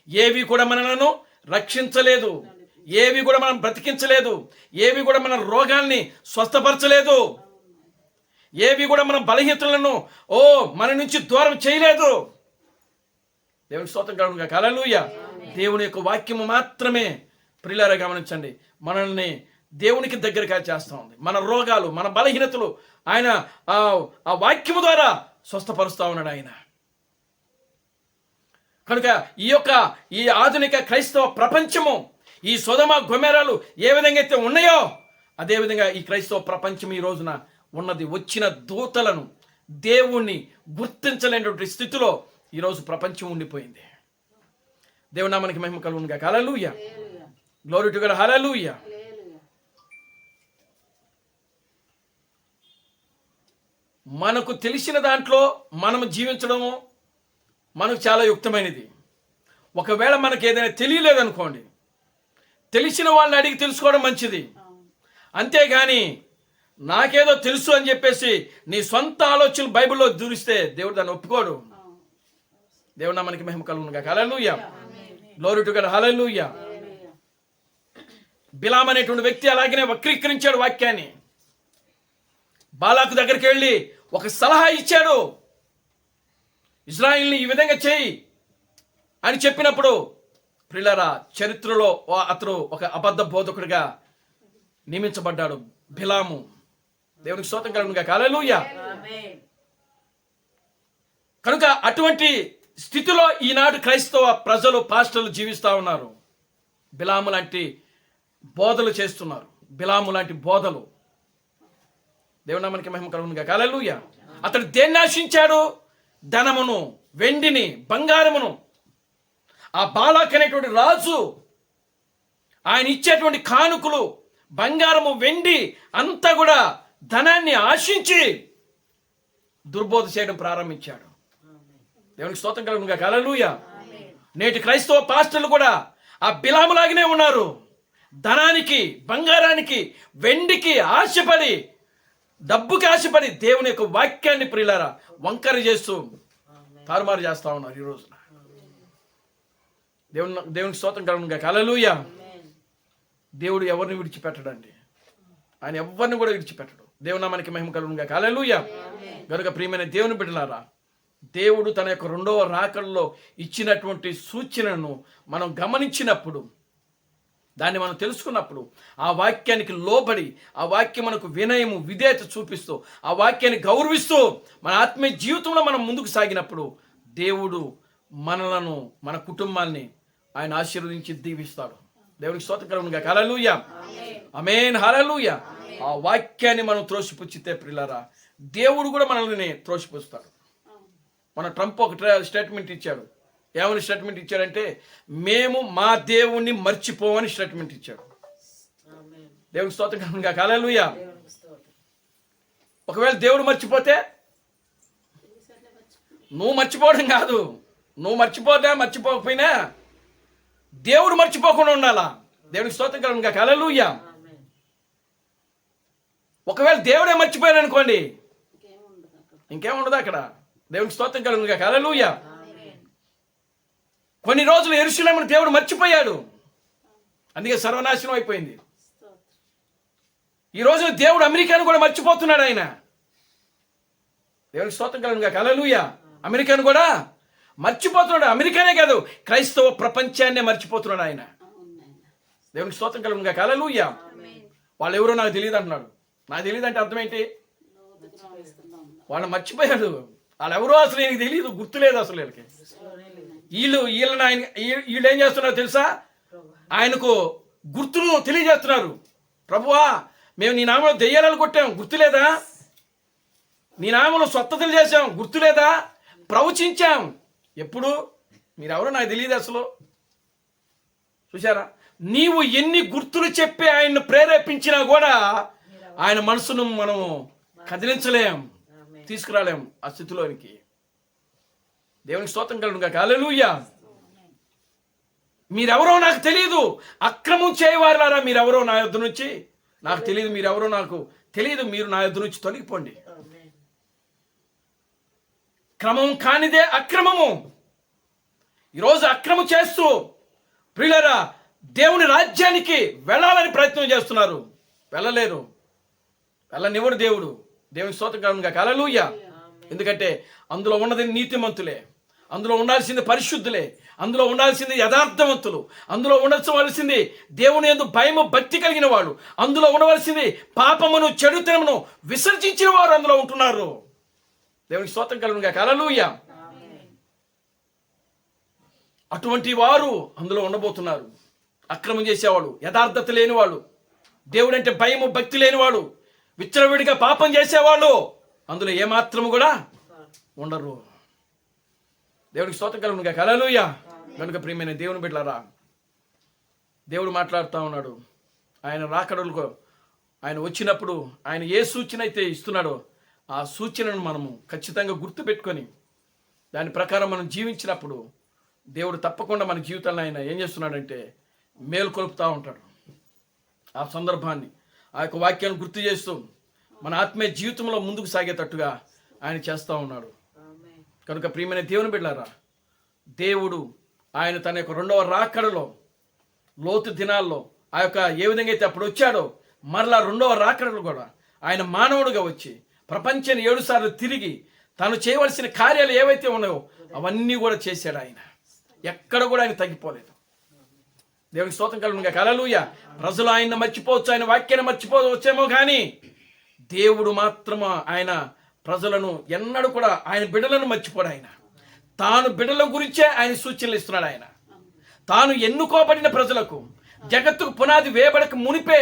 ఏవి కూడా మనలను రక్షించలేదు, ఏవి కూడా మనం బ్రతికించలేదు, ఏవి కూడా మన రోగాల్ని స్వస్థపరచలేదు, ఏవి కూడా మన బలహీనతలను మన నుంచి దూరం చేయలేదు. దేవుని స్తోత్రం కలుగునుగా. హల్లెలూయా. దేవుని యొక్క వాక్యము మాత్రమే ప్రియులారా గమనించండి మనల్ని దేవునికి దగ్గరగా చేస్తూ ఉంది. మన రోగాలు, మన బలహీనతలు ఆయన ఆ వాక్యము ద్వారా స్వస్థపరుస్తూ ఉన్నాడు ఆయన. కనుక ఈ ఆధునిక క్రైస్తవ ప్రపంచము, ఈ సొదమ గొమొరాలు ఏ విధంగా అయితే ఉన్నాయో అదేవిధంగా ఈ క్రైస్తవ ప్రపంచం ఈ రోజున ఉన్నది. వచ్చిన దూతలను దేవుణ్ణి గుర్తించలేనటువంటి స్థితిలో ఈరోజు ప్రపంచం ఉండిపోయింది. దేవుని నామానికి మహిమ కలుగునుగా. Hallelujah. Glory to God. Hallelujah. మనకు తెలిసిన దాంట్లో మనం జీవించడము మనకు చాలా యుక్తమైనది. ఒకవేళ మనకు ఏదైనా తెలియలేదనుకోండి, తెలిసిన వాళ్ళని అడిగి తెలుసుకోవడం మంచిది. అంతేగాని నాకేదో తెలుసు అని చెప్పేసి నీ సొంత ఆలోచనలు బైబిల్లో దూరిస్తే దేవుడు దాన్ని ఒప్పుకోడు. దేవుడు నామానికి మహిమ కలుగునుగా. Hallelujah. Glory to God. Hallelujah. Balaam అనేటువంటి వ్యక్తి అలాగనే వక్రీకరించాడు వాక్యాన్ని. బాలాకు దగ్గరికి వెళ్ళి ఒక సలహా ఇచ్చాడు. ఇజ్రాయిల్ని ఈ విధంగా చేయి అని చెప్పినప్పుడు ప్రియులారా చరిత్రలో అతడు ఒక అబద్ధ బోధకుడిగా నియమించబడ్డాడు బిలాము. దేవునికి స్తోత్రం కలుగునుగా. హల్లెలూయా. కనుక అటువంటి స్థితిలో ఈనాడు క్రైస్తవ ప్రజలు, పాస్టర్లు జీవిస్తూ ఉన్నారు. బిలాము లాంటి బోధలు చేస్తున్నారు. బిలాము లాంటి బోధలు. దేవుని నామానికి మహిమ కలుగునుగా. హల్లెలూయా. అతడు దేన్ని ఆశించాడు? ధనమును, వెండిని, బంగారమును. ఆ బాలాక్ అనేటువంటి రాజు ఆయన ఇచ్చేటువంటి కానుకలు, బంగారము, వెండి అంతా కూడా ధనాన్ని ఆశించి దుర్బోధ చేయడం ప్రారంభించాడు. దేవునికి స్తోత్రం కలుగునుగా. హల్లెలూయా. నేటి క్రైస్తవ పాస్టర్లు కూడా ఆ బిలాములాగానే ఉన్నారు. ధనానికి, బంగారానికి, వెండికి ఆశపడి, డబ్బుకి ఆశపడి దేవుని యొక్క వాక్యాన్ని ప్రియులారా వంకర చేస్తూ తారుమారు చేస్తా ఉన్నారు ఈ రోజున. దేవునికి స్తోత్రం కలుగునుగా. హల్లెలూయా. దేవుడు ఎవరిని విడిచిపెట్టడండి. ఆయన ఎవరిని కూడా విడిచిపెట్టడు. దేవుని నామానికి మహిమ కలుగునుగా. హల్లెలూయా. కనుక ప్రియమైన దేవుని బిడ్డలారా, దేవుడు తన యొక్క రెండవ రాకడలో ఇచ్చినటువంటి సూచనను మనం గమనించినప్పుడు, దాన్ని మనం తెలుసుకున్నప్పుడు, ఆ వాక్యానికి లోబడి, ఆ వాక్యం మనకు వినయము, విధేయత చూపిస్తూ, ఆ వాక్యాన్ని గౌరవిస్తూ మన ఆత్మీయ జీవితంలో మనం ముందుకు సాగినప్పుడు దేవుడు మనలను, మన కుటుంబాన్ని ఆయన ఆశీర్వదించి దీవిస్తాడు. దేవునికి స్తోత్రం కలుగునుగా. హల్లెలూయా. ఆమేన్. హల్లెలూయా. ఆ వాక్యాన్ని మనం త్రోసిపుచ్చితే ప్రియులారా దేవుడు కూడా మనల్ని త్రోసిపుస్తాడు. మన ట్రంప్ ఒక స్టేట్మెంట్ ఇచ్చాడు. ఏమని స్టేట్మెంట్ ఇచ్చాడంటే, మేము మా దేవుణ్ణి మర్చిపోవని స్టేట్మెంట్ ఇచ్చాడు. దేవునికి స్తోత్రం కలుగునుగా. హల్లెలూయా. ఒకవేళ దేవుడు మర్చిపోతే నువ్వు మర్చిపోవడం కాదు, నువ్వు మర్చిపోకపోయినా దేవుడు మర్చిపోకుండా ఉండాలా. దేవునికి స్తోత్రం కలుగునుగా. హల్లెలూయా. ఒకవేళ దేవుడే మర్చిపోయాడు అనుకోండి, ఇంకేముండదు అక్కడ. దేవునికి స్తోత్రం కలుగునుగా. హల్లెలూయా. కొన్ని రోజులు యెరూషలేమును దేవుడు మర్చిపోయాడు. అందుకే సర్వనాశనం అయిపోయింది. ఈ రోజున దేవుడు అమెరికాను కూడా మర్చిపోతున్నాడు. ఆయన దేవునికి స్తోత్రం కలుగునుగాక. హల్లెలూయా. అమెరికాను కూడా మర్చిపోతున్నాడు. అమెరికానే కాదు, క్రైస్తవ ప్రపంచాన్నే మర్చిపోతున్నాడు ఆయన. దేవునికి స్తోత్రం కలుగునుగాక. హల్లెలూయా. వాళ్ళు ఎవరో నాకు తెలియదు అంటున్నాడు. నాకు తెలియదు అంటే అర్థం ఏంటి? వాళ్ళు మర్చిపోయాడు. వాళ్ళు ఎవరో అసలు ఈయనకి తెలియదు, గుర్తులేదు అసలు వీళ్ళకి. వీళ్ళని ఆయన వీళ్ళు ఏం చేస్తున్నారు తెలుసా? ఆయనకు గుర్తును తెలియజేస్తున్నారు. ప్రభువా, మేము నీ నామలో దెయ్యాలను కొట్టాం, గుర్తులేదా? నీ నామలో స్వస్థతలు చేశాం, గుర్తులేదా? ప్రవచించాం, ఎప్పుడు? మీరెవరో నాకు తెలియదు అసలు. చూసారా? నీవు ఎన్ని గుర్తులు చెప్పి ఆయన్ని ప్రేరేపించినా కూడా ఆయన మనసును మనం కదిలించలేం, తీసుకురాలేం ఆ స్థితిలోనికి. దేవునికి స్తోత్రం కలుగునుగాక. హల్లెలూయా. మీరెవరో నాకు తెలియదు, అక్రమం చేయవారులారా మీరెవరో నా యొద్ద నుంచి నాకు తెలియదు, మీరెవరో నాకు తెలియదు, మీరు నా యొద్ద నుంచి తొలగిపోండి. క్రమం కానిదే అక్రమము. ఈరోజు అక్రమం చేస్తూ ప్రియులారా దేవుని రాజ్యానికి వెళ్ళాలని ప్రయత్నం చేస్తున్నారు. వెళ్ళలేరు, వెళ్ళనివ్వడు దేవుడు. దేవుని స్తోత్రం కలుగునుగాక. హల్లెలూయా. ఎందుకంటే అందులో ఉన్నది నీతిమంతులే, అందులో ఉండాల్సింది పరిశుద్ధులే, అందులో ఉండాల్సింది యథార్థవంతులు, అందులో ఉండవలసింది దేవుని యందు భయము భక్తి కలిగిన వాడు, అందులో ఉండవలసింది పాపమును చెడుతనమును విసర్జించిన వారు అందులో ఉంటున్నారు. దేవునికి స్తోత్రం కలుగునుగాక. హల్లెలూయా. అటువంటి వారు అందులో ఉండబోతున్నారు. అక్రమం చేసేవాడు, యథార్థత లేనివాడు, దేవుడంటే భయము భక్తి లేనివాడు, విచ్చలవిడిగా పాపం చేసేవాళ్ళు అందులో ఏమాత్రము కూడా ఉండరు. దేవునికి స్తోత్రం కలుగునుగాక. హల్లెలూయా. కనుక ప్రియమైన దేవుని బిడ్డలారా, దేవుడు మాట్లాడుతూ ఉన్నాడు. ఆయన రాకడలకు ఆయన వచ్చినప్పుడు ఆయన ఏ సూచన అయితే ఇస్తున్నాడో ఆ సూచనను మనము ఖచ్చితంగా గుర్తుపెట్టుకొని దాని ప్రకారం మనం జీవించినప్పుడు దేవుడు తప్పకుండా మన జీవితాలను ఆయన ఏం చేస్తున్నాడంటే మేలుకొలుపుతూ ఉంటాడు. ఆ సందర్భాన్ని ఆ యొక్క వాక్యాన్ని గుర్తు చేస్తూ మన ఆత్మీయ జీవితంలో ముందుకు సాగేటట్టుగా ఆయన చేస్తూ ఉన్నాడు. కనుక ప్రియమైన దేవుని బిడ్డలారా, దేవుడు ఆయన తన యొక్క రెండవ రాకడలో లోతు దినాల్లో ఆ యొక్క ఏ విధంగా అయితే అప్పుడు వచ్చాడో మరలా రెండవ రాకడలో కూడా ఆయన మానవుడిగా వచ్చి ప్రపంచాన్ని 7 సార్లు తిరిగి తను చేయవలసిన కార్యాలు ఏవైతే ఉన్నాయో అవన్నీ కూడా చేశాడు. ఆయన ఎక్కడ కూడా ఆయన తగ్గిపోలేదు. దేవునికి స్తోత్రం కలుగునుగాక. హల్లెలూయా. ప్రజలు ఆయన్ని మర్చిపోవచ్చు, ఆయన వాక్యాన్ని మర్చిపోవచ్చేమో కానీ దేవుడు మాత్రం ఆయన ప్రజలను ఎన్నడూ కూడా ఆయన బిడ్డలను మర్చిపోడు. ఆయన తాను బిడ్డల గురించే ఆయన సూచనలు ఇస్తున్నాడు. ఆయన తాను ఎన్నుకోబడిన ప్రజలకు జగత్తుకు పునాది వేయబడక మునిపే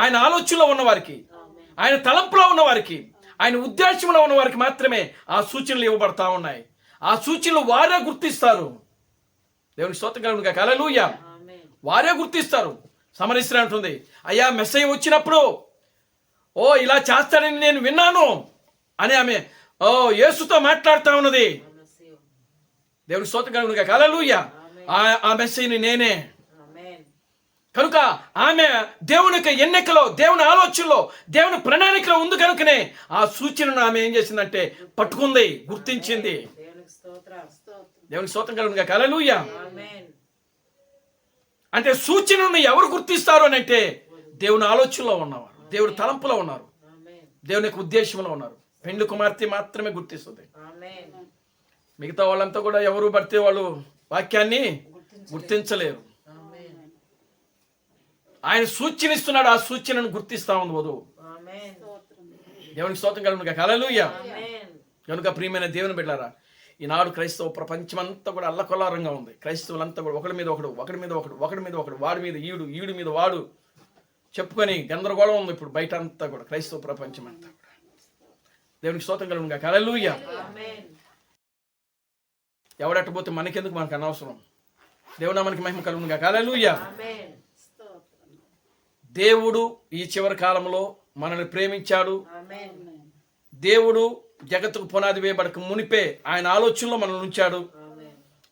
ఆయన ఆలోచనలో ఉన్నవారికి, ఆయన తలంపులో ఉన్నవారికి, ఆయన ఉద్దేశంలో ఉన్న వారికి మాత్రమే ఆ సూచనలు ఇవ్వబడతా ఉన్నాయి. ఆ సూచనలు వారే గుర్తిస్తారు. దేవునికి స్తోత్రం కలుగునుగాక. హల్లెలూయా. వారే గుర్తిస్తారు. సమరస్త్రీ అంటుంది, అయ్యా మెస్సయ్య వచ్చినప్పుడు ఇలా చేస్తాడని నేను విన్నాను అని ఆమె యేసుతో మాట్లాడుతూ ఉన్నది. దేవునికి స్తోత్రం కలుగునుగాక. హల్లెలూయా. ఆ మెస్సయ్యని నేనే. కనుక ఆమె దేవుని యొక్క ఎన్నికలో, దేవుని ఆలోచనలో, దేవుని ప్రణాళికలో ఉంది. కనుకనే ఆ సూచనను ఆమె ఏం చేసిందంటే పట్టుకుంది, గుర్తించింది. దేవునికి స్తోత్రం కలుగునుగాక. హల్లెలూయా. అంటే సూచనను ఎవరు గుర్తిస్తారు అని అంటే దేవుని ఆలోచనలో ఉన్నవారు, దేవుని తలంపులో ఉన్నారు, దేవుని యొక్క ఉద్దేశంలో ఉన్నారు. పెండ్లి కుమార్తె మాత్రమే గుర్తిస్తుంది. మిగతా వాళ్ళంతా కూడా ఎవరు పడితే వాళ్ళు వాక్యాన్ని గుర్తించలేరు. ఆయన సూచన ఇస్తున్నాడు, ఆ సూచనను గుర్తిస్తా ఉంది వధువు. దేవునికి స్తోత్రం కలుగునుగాక. హల్లెలూయా. కనుక ప్రియమైన దేవుని బిడ్డలారా, ఈనాడు క్రైస్తవ ప్రపంచమంతా కూడా అల్లకొల్లారంగా ఉంది. క్రైస్తవులంతా కూడా ఒకడి మీద ఒకడు, ఒకడి మీద ఒకడు, ఒకడి మీద ఒకడు, వాడి మీద ఈడు, ఈడు మీద వాడు చెప్పుకొని గందరగోళం ఉంది ఇప్పుడు బయట అంతా కూడా, క్రైస్తవ ప్రపంచం అంతా కూడా. దేవునికి స్తోత్రం కలుగునుగాక. హల్లెలూయా. ఎవడట్టపోతే మనకెందుకు, మనకు అనవసరం. దేవుడా మనకి మహిమ కలుగునుగాక. హల్లెలూయా. దేవుడు ఈ చివరి కాలంలో మనల్ని ప్రేమించాడు. దేవుడు జగత్తుకు పునాది వేయబడక మునిపే ఆయన ఆలోచనలో మనల్ని ఉంచాడు.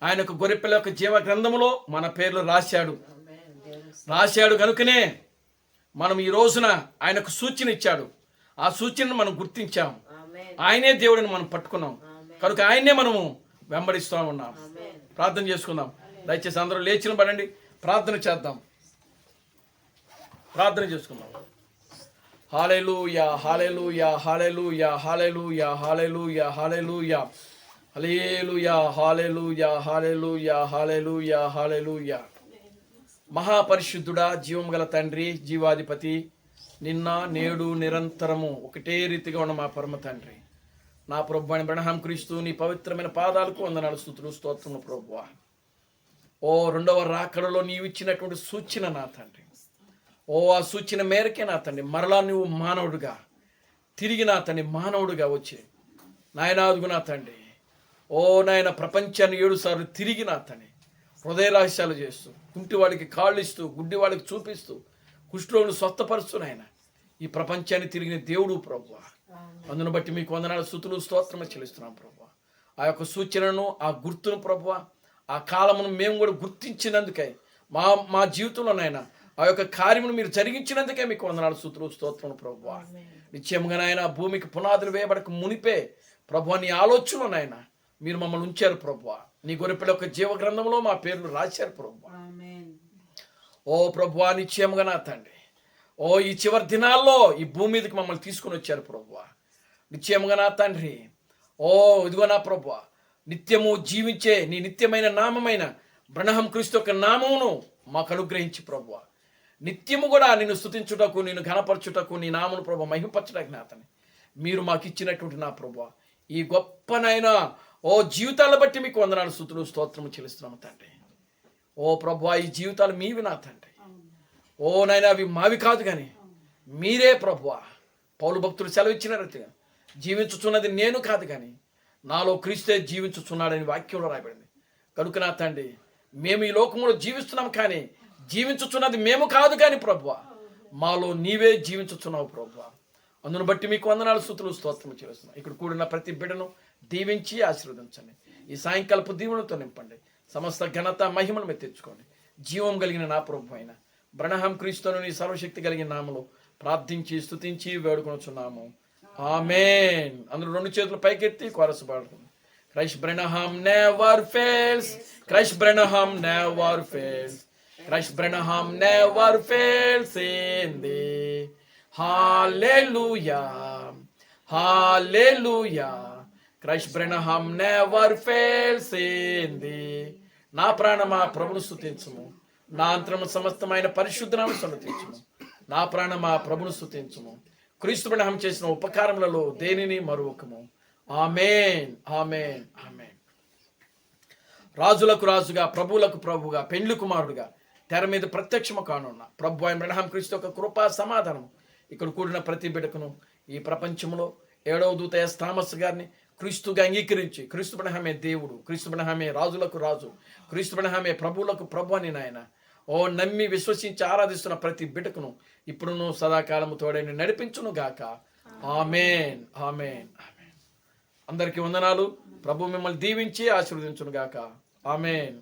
ఆయనకు గొర్రెపిల్ల యొక్క జీవ గ్రంథములో మన పేర్లు రాశాడు. కనుకనే మనం ఈ రోజున ఆయనకు సూచన ఇచ్చాడు. ఆ సూచనను మనం గుర్తించాం. ఆయనే దేవుడిని మనం పట్టుకున్నాం. కనుక ఆయన్నే మనము వెంబడిస్తూ ఉన్నాం. ప్రార్థన చేసుకుందాం. దయచేసి అందరూ లేచిన పడండి, ప్రార్థన చేద్దాం. ప్రార్థన చేసుకుందాం. హల్లెలూయా హల్లెలూయా హల్లెలూయా హల్లెలూయా హల్లెలూయా హల్లెలూయా హల్లెలూయా హల్లెలూయా హల్లెలూయా హల్లెలూయా హల్లెలూయా. మహాపరిశుద్ధుడా, జీవం గల తండ్రి, జీవాధిపతి, నిన్న నేడు నిరంతరము ఒకటే రీతిగా ఉన్న మా పరమ తండ్రి, నా ప్రభు అయిన బ్రహ్మ క్రీస్తు నీ పవిత్రమైన పాదాలకు వందనాలు, స్తుతులు, స్తోత్రములు ప్రభువా. ఓ రెండవ రాకడలో నీవు ఇచ్చినటువంటి సూచన నా తండ్రి, ఓ ఆ సూచన మేరకే నా తండ్రి మరలా నువ్వు మానవుడుగా తిరిగి నా తండ్రి మానవుడుగా వచ్చి నాయనాదుగు నా తండ్రి, ఓ నాయన ప్రపంచాన్ని 7 సార్లు తిరిగి నా తండ్రి హృదయ రహస్యాలు చేస్తూ, కుంటి వాడికి కాళ్ళు ఇస్తూ, గుడ్డి వాడికి చూపిస్తూ, కుష్ఠరోగులు స్వస్థపరుస్తూ నాయన ఈ ప్రపంచాన్ని తిరిగిన దేవుడు ప్రభువా. అందును బట్టి మీకు వందనాలు, స్తుతులు, స్తోత్రము చెల్లిస్తున్నాం ప్రభువా. ఆ యొక్క సూచనను, ఆ గుర్తును ప్రభువా, ఆ కాలమును మేము కూడా గుర్తించినందుకే మా జీవితంలోనైనా ఆ యొక్క కార్యమును మీరు జరిగించినందుకే మీకు వందనాలు, స్తుతులు, స్తోత్రములు ప్రభువా. నిశ్చయముగా నాయన భూమికి పునాదులు వేయబడక మునిపే ప్రభువా నీ ఆలోచనలోనైనా మీరు మమ్మల్ని ఉంచారు ప్రభువా. నీ గొర్రెపిల్ల యొక్క జీవ గ్రంథంలో మా పేర్లు రాశారు ప్రభువా. ఓ ప్రభువా, నిశ్చయముగా నా తండ్రి, ఓ ఈ చివరి దినాల్లో ఈ భూమి మీదకి మమ్మల్ని తీసుకుని వచ్చారు ప్రభువా. నిశ్చయముగా నా తండ్రి, ఓ ఇదిగో నా ప్రభువా, నిత్యము జీవించే నీ నిత్యమైన నామమైన బ్రహ్మ క్రీస్తు యొక్క నామమును మాకు అనుగ్రహించి ప్రభువా, నిత్యము కూడా నిన్ను స్తుతించుటకు, నిన్ను ఘనపరచుటకు, నీ నామను ప్రభు మహిమపరచడానికి నా తండ్రి మీరు మాకు ఇచ్చినటువంటి నా ప్రభువా ఈ గొప్పనైనా ఓ జీవితాలను బట్టి మీకు వందనాలు, స్తుతులు, స్తోత్రము చెల్లిస్తున్నాము తండ్రి. ఓ ప్రభువా, ఈ జీవితాలు మీవి నా తండ్రి. ఓ నైనా అవి మావి కాదు కానీ మీరే ప్రభువా. పౌలు భక్తులు సెలవిచ్చిన రీతిగా జీవించుచున్నది నేను కాదు కానీ నాలో క్రీస్తే జీవించుచున్నాడని వాక్యంలో రాయబడింది. కనుక నా తండ్రి మేము ఈ లోకంలో జీవిస్తున్నాం కానీ జీవించుచున్నది మేము కాదు కానీ ప్రభువా మాలో నీవే జీవించుచున్నావు ప్రభువా. అందును బట్టి మీకు వందనాలు, స్తుతులు, స్తోత్రము చేస్తున్నాం. ఇక్కడ కూడిన ప్రతి బిడ్డను దీవించి ఆశీర్వదించండి. ఈ సాయంకాలపు దీవెనతో నింపండి. సమస్త ఘనత మహిమను మీరు తెచ్చుకోండి. జీవం కలిగిన నా ప్రభు అయిన బ్రహ్మ క్రీస్తును నీ సర్వశక్తి కలిగిన నామములో ప్రార్థించి స్తుతించి వేడుకొనుచున్నాము. ఆమేన్. అందరూ 2 చేతులు పైకెత్తి కోరస్ పాడుతుంది. Christ Branham never fails, Christ Branham never fails, Christ Branham never fails in thee. Hallelujah, hallelujah, Christ Branham never fails in thee. నా ప్రాణమా ప్రభును స్తుతించుము, నా అంతరము సమస్తమైన పరిశుద్ధనామమును సన్నతించుము. నా ప్రాణమా ప్రభును స్తుతించుము, క్రీస్తు బ్రహ్మ చేసిన ఉపకారములలో దేనిని మరువకము. ఆమేన్, ఆమేన్, ఆమేన్. రాజులకు రాజుగా, ప్రభువులకు ప్రభువుగా, పెండ్లి కుమారుడుగా తెర మీద ప్రత్యక్షము కానున్న ప్రభు అయిన బ్రహ్మ క్రీస్తు యొక్క కృపా సమాధానం ఇక్కడ కూడిన ప్రతి బిడ్డకును ఈ ప్రపంచంలో 7వ దూత ఎస్ థామస్ గారిని క్రీస్తుగా అంగీకరించి, క్రీస్తు బ్రహ్మే దేవుడు, క్రీస్తు బ్రహ్మే రాజులకు రాజు, క్రీస్తు బ్రహ్మే ప్రభువులకు ప్రభు అని నాయన ఓ నమ్మి విశ్వసించి ఆరాధిస్తున్న ప్రతి బిడ్డకును ఇప్పుడును సదాకాలము తోడని నడిపించును గాక. ఆమేన్, ఆమేన్, ఆమేన్. అందరికీ వందనాలు. ప్రభు మిమ్మల్ని దీవించి ఆశీర్వదించును గాక. ఆమేన్.